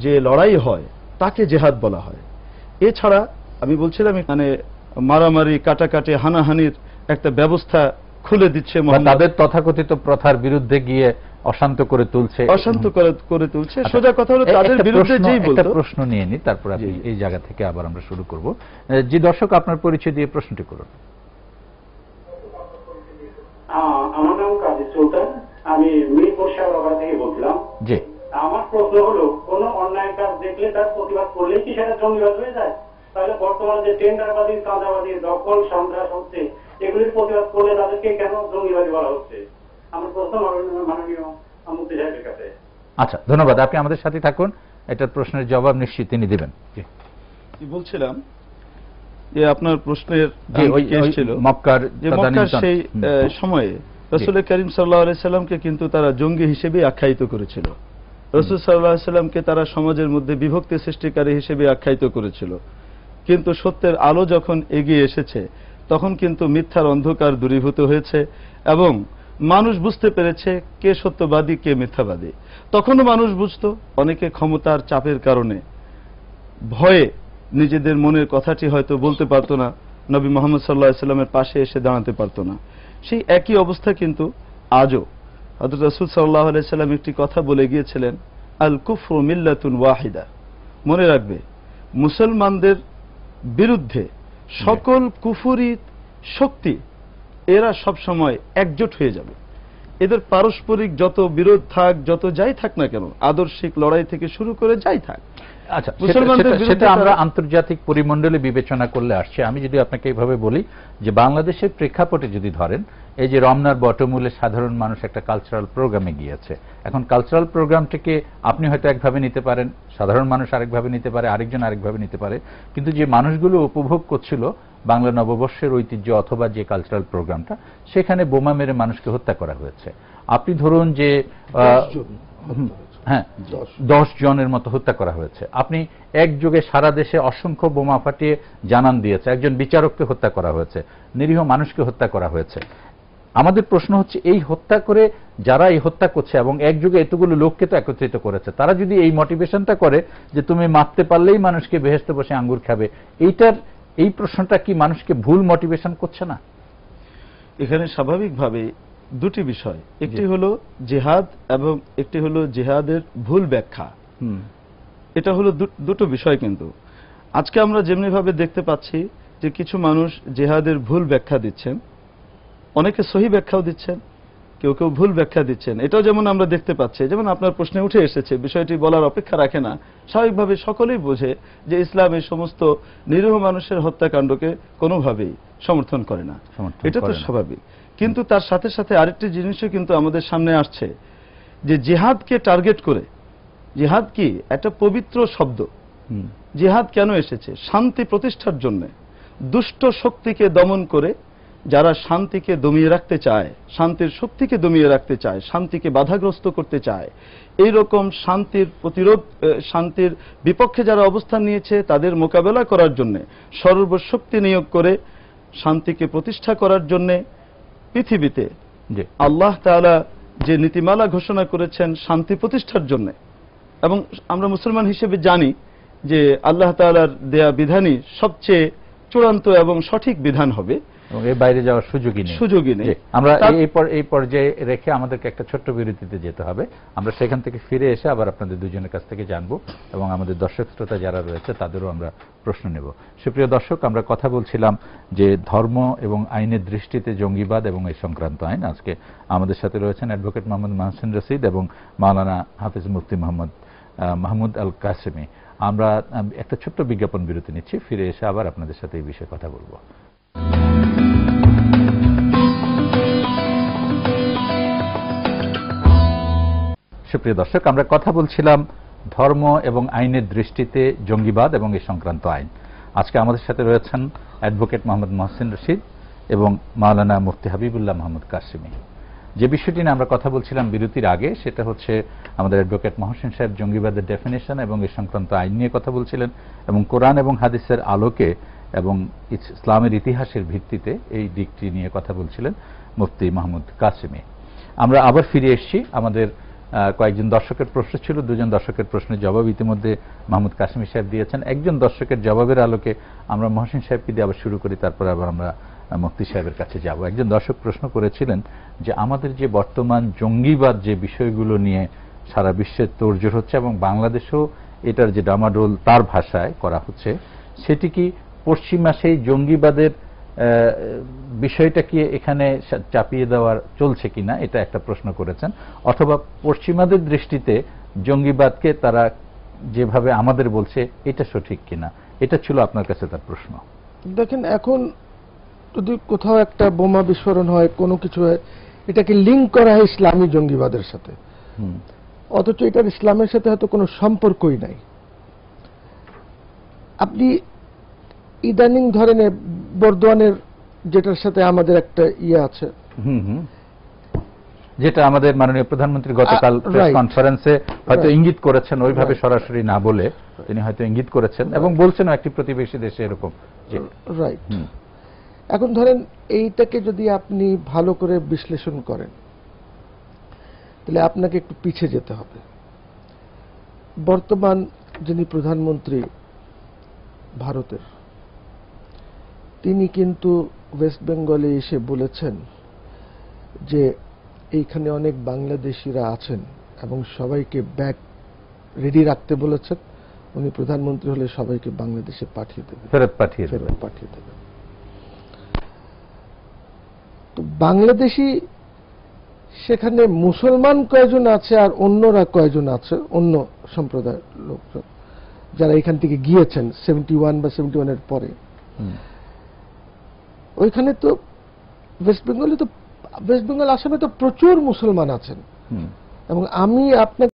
যে লড়াই হয়, তাকে জিহাদ বলা হয়। এছাড়া আমি বলছিলাম এখানে মারামারি, কাটাকাটি, হানাহানির একটা ব্যবস্থা খুলে দিচ্ছে, তাদের তথাকথিত প্রথার বিরুদ্ধে গিয়ে অশান্ত করে তুলছে, সোজা কথা হলো তাদের বিরুদ্ধে যেই বলতো। একটা প্রশ্ন নিয়ে নি, তারপর আপনি এই জায়গা থেকে আবার আমরা শুরু করব। জি দর্শক, আপনার পরিচয় দিয়ে প্রশ্নটি করুন। আমার নাম কাজী সুলতান, আমি মিরপুর শাহবাগ থেকে বলছিলাম। জি, আমার প্রশ্ন হলো, কোন অন্যায় কাজ দেখলে তার প্রতিবাদ করলে কি সেটা জঙ্গিবাদ হয়ে যায়? তাহলে বর্তমানে যে টেন্ডারবাদী, চাঁদাবাদী, দখল, সন্ত্রাস হচ্ছে, এগুলির প্রতিবাদ করলে তাদেরকে কেন জঙ্গিবাদী বলা হচ্ছে? আমার প্রশ্ন মাননীয় মুফতি সাহেবের কাছে। আচ্ছা, ধন্যবাদ। আপনি আমাদের সাথে থাকুন, এটার প্রশ্নের জবাব নিশ্চিত তিনি দেবেন। বলছিলাম যে আপনার প্রশ্নের ছিল মক্কার সেই সময়ে রাসূল করিম সাল্লাল্লাহু আলাইহি সাল্লামকে কিন্তু তারা জঙ্গি হিসেবে আখ্যায়িত করেছিল। রাসূল সাল্লাল্লাহু আলাইহি সাল্লামকে তারা সমাজের মধ্যে বিভক্তি সৃষ্টিকারী হিসেবে আখ্যায়িত করেছিল। কিন্তু সত্যের আলো যখন এগিয়ে এসেছে, তখন কিন্তু মিথ্যার অন্ধকার দূরীভূত হয়েছে এবং মানুষ বুঝতে পেরেছে কে সত্যবাদী, কে মিথ্যাবাদী। তখনও মানুষ বুঝত, অনেকে ক্ষমতার চাপের কারণে ভয়ে নিজেদের মনের কথাটি হয়তো বলতে পারত না, নবী মুহাম্মদ সাল্লাল্লাহু আলাইহি সাল্লামের পাশে এসে দাঁড়াতে পারত না। সেই একই অবস্থা কিন্তু আজও। হযরত রাসূল সাল্লাল্লাহু আলাইহি সাল্লাম একটি কথা বলে গিয়েছিলেন, আল কুফরু মিল্লাতুন ওয়াহিদা। মনে রাখবে, মুসলমানদের বিরুদ্ধে সকল কুফরি শক্তি এরা সব সময় একজোট হয়ে যাবে। এদের পারস্পরিক যত বিরোধ থাক, যত যাই থাক না কেন, আদর্শিক লড়াই থেকে শুরু করে যাই থাক, আচ্ছা, সেটা আমরা আন্তর্জাতিক পরিমণ্ডলে বিবেচনা করলে আসছে। আমি যদি আপনাকে এইভাবে বলি যে বাংলাদেশের প্রেক্ষাপটে যদি ধরেন, এই যে রমনার বটমূলে সাধারণ মানুষ একটা কালচারাল প্রোগ্রামে গিয়েছে, এখন কালচারাল প্রোগ্রামটিকে আপনি হয়তো একভাবে নিতে পারেন, সাধারণ মানুষ আরেকভাবে নিতে পারে, আরেকজন আরেকভাবে নিতে পারে, কিন্তু যে মানুষগুলো উপভোগ করছিল বাংলা নববর্ষের ঐতিহ্য অথবা যে কালচারাল প্রোগ্রামটা, সেখানে বোমা মেরে মানুষকে হত্যা করা হয়েছে। আপনি ধরুন যে হ্যাঁ 10 জনের মতো হত্যা করা হয়েছে। আপনি একযোগে সারা দেশে অসংখ্য বোমা ফাটিয়ে জানান দিয়েছে, একজন বিচারককে হত্যা করা হয়েছে, নিরীহ মানুষকে হত্যা করা হয়েছে। আমাদের প্রশ্ন হচ্ছে এই হত্যা করে যারা এই হত্যা করছে এবং একযোগে এতগুলো লোককে তো একত্রিত করেছে, তারা যদি এই মোটিভেশনটা করে যে তুমি মারতে পারলেই মানুষকে বেহেশতে বসে আঙ্গুর খাবে, এই প্রশ্নটা কি মানুষকে ভুল মোটিভেশন করছে না? এখানে স্বাভাবিকভাবে দুটি বিষয়, একটি হলো জিহাদ এবং একটি হলো জিহাদের ভুল ব্যাখ্যা। এটা হলো দুটো বিষয়। কিন্তু আজকে আমরা যেমনি ভাবে দেখতে পাচ্ছি যে কিছু মানুষ জিহাদের ভুল ব্যাখ্যা দিচ্ছেন, অনেকে সহি ব্যাখ্যাও দিচ্ছেন, কেউ কেউ ভুল ব্যাখ্যা দিচ্ছেন। এটাও যেমন আমরা দেখতে পাচ্ছি, যেমন আপনার প্রশ্নে উঠে এসেছে, বিষয়টি বলার অপেক্ষা রাখে না, স্বাভাবিকভাবে সকলেই বোঝে যে ইসলাম এই সমস্ত নিরীহ মানুষের হত্যাকাণ্ডকে কোনোভাবেই সমর্থন করে না, এটা তো স্বাভাবিক। কিন্তু তার সাথে সাথে আরেকটি জিনিসও কিন্তু আমাদের সামনে আসছে, যে জিহাদকে টার্গেট করে, জিহাদ কি একটা পবিত্র শব্দ, জিহাদ কেন এসেছে? শান্তি প্রতিষ্ঠার জন্য, দুষ্ট শক্তিকে দমন করে যারা শান্তিকে দমিয়ে রাখতে চায়, শান্তির শক্তিকে দমিয়ে রাখতে চায়, শান্তিকে বাধাগ্রস্ত করতে চায়, এই রকম শান্তির প্রতিরোধ, শান্তির বিপক্ষে যারা অবস্থান নিয়েছে তাদের মোকাবেলা করার জন্য সর্বশক্তি নিয়োগ করে শান্তিকে প্রতিষ্ঠা করার জন্য পৃথিবীতে আল্লাহ তাআলা যে নীতিমালা ঘোষণা করেছেন শান্তি প্রতিষ্ঠার জন্য, এবং আমরা মুসলমান হিসেবে জানি যে আল্লাহ তাআলার দেয়া বিধানই সবচেয়ে চূড়ান্ত এবং সঠিক বিধান হবে, এবং এর বাইরে যাওয়ার সুযোগই নেই। আমরা এই পর্যায়ে রেখে আমাদেরকে একটা ছোট্ট বিরতিতে যেতে হবে। আমরা সেখান থেকে ফিরে এসে আবার আপনাদের দুজনের কাছ থেকে জানবো এবং আমাদের দর্শক শ্রোতা যারা রয়েছে তাদেরও আমরা প্রশ্ন নেব। সুপ্রিয় দর্শক, আমরা কথা বলছিলাম যে ধর্ম এবং আইনের দৃষ্টিতে জঙ্গিবাদ এবং এই সংক্রান্ত আইন। আজকে আমাদের সাথে রয়েছেন অ্যাডভোকেট মোহাম্মদ মহসিন রশিদ এবং মাওলানা হাফিজ মুফতি মাহমুদ আল কাসেমি। আমরা একটা ছোট্ট বিজ্ঞাপন বিরতি নিচ্ছি, ফিরে এসে আবার আপনাদের সাথে এই বিষয়ে কথা বলবো। সুপ্রিয় দর্শক, আমরা কথা বলছিলাম ধর্ম এবং আইনের দৃষ্টিতে জঙ্গিবাদ এবং এই সংক্রান্ত আইন। আজকে আমাদের সাথে রয়েছেন অ্যাডভোকেট মোহাম্মদ মহসিন রশিদ এবং মাওলানা মুফতি হাবিবুল্লাহ মাহমুদ কাসেমি। যে বিষয়টি নিয়ে আমরা কথা বলছিলাম বিরতির আগে, সেটা হচ্ছে আমাদের অ্যাডভোকেট মহসিন সাহেব জঙ্গিবাদের ডেফিনেশন এবং এই সংক্রান্ত আইন নিয়ে কথা বলছিলেন, এবং কোরআন এবং হাদিসের আলোকে এবং ইসলামের ইতিহাসের ভিত্তিতে এই দিকটি নিয়ে কথা বলছিলেন মুফতি মাহমুদ কাসেমি। আমরা আবার ফিরে এসেছি। আমাদের কয়েকজন দর্শকের প্রশ্ন ছিল, দুজন দর্শকের প্রশ্নের জবাব ইতিমধ্যে মাহমুদ কাসেমি সাহেব দিয়েছেন। একজন দর্শকের জবাবের আলোকে আমরা মহসিন সাহেবকে দিয়ে আবার শুরু করি, তারপর আবার আমরা মুফতি সাহেবের কাছে যাব। একজন দর্শক প্রশ্ন করেছিলেন যে আমাদের যে বর্তমান জঙ্গিবাদ যে বিষয়গুলো নিয়ে সারা বিশ্বের তোড়জোড় হচ্ছে এবং বাংলাদেশেও এটার যে ডামাডোল তার ভাষায় করা হচ্ছে, সেটি কি পশ্চিমা সেই জঙ্গিবাদের বিষয়টা কি এখানে চাপিয়ে দেওয়ার চলছে কিনা, এটা একটা প্রশ্ন করেছেন, অথবা পশ্চিমাদের দৃষ্টিতে জঙ্গিবাদকে তারা যেভাবে আমাদের বলছে এটা সঠিক কিনা, এটা ছিল আপনার কাছে তার প্রশ্ন। দেখেন, এখন যদি কোথাও একটা বোমা বিস্ফোরণ হয়, কোনো কিছু হয়, এটাকে লিঙ্ক করা হয় ইসলামী জঙ্গিবাদের সাথে, অথচ এটার ইসলামের সাথে হয়তো কোনো সম্পর্কই নাই। আপনি ইদানিং ধরেন বর্ধমানের, যেটার সাথে আমাদের একটা ইয়ে আছে, যেটা আমাদের মাননীয় প্রধানমন্ত্রী গতকাল প্রেস কনফারেন্সে হয়তো ইঙ্গিত করেছেন, ওইভাবে সরাসরি না বলে তিনি হয়তো ইঙ্গিত করেছেন এবং বলছেন একটি প্রতিবেশী দেশে এরকম। রাইট। এখন ধরেন এইটাকে যদি আপনি ভালো করে বিশ্লেষণ করেন, তাহলে আপনাকে একটু পিছিয়ে যেতে হবে। বর্তমান যিনি প্রধানমন্ত্রী ভারতের, তিনি কিন্তু ওয়েস্ট বেঙ্গলে এসে বলেছেন যে এইখানে অনেক বাংলাদেশিরা আছেন এবং সবাইকে ব্যাগ রেডি রাখতে বলেছেন। উনি প্রধানমন্ত্রী হলে সবাইকে বাংলাদেশে পাঠিয়ে দেবেন, ফেরত পাঠিয়ে দেবেন। তো বাংলাদেশি সেখানে মুসলমান কয়জন আছে আর অন্যরা কয়জন আছে, অন্য সম্প্রদায়ের লোকজন যারা এখান থেকে গিয়েছেন 71 বা 71-এর পরে, ওইখানে তো ওয়েস্ট বেঙ্গল, আসামে তো প্রচুর মুসলমান আছেন। এবং আমি আপনাকে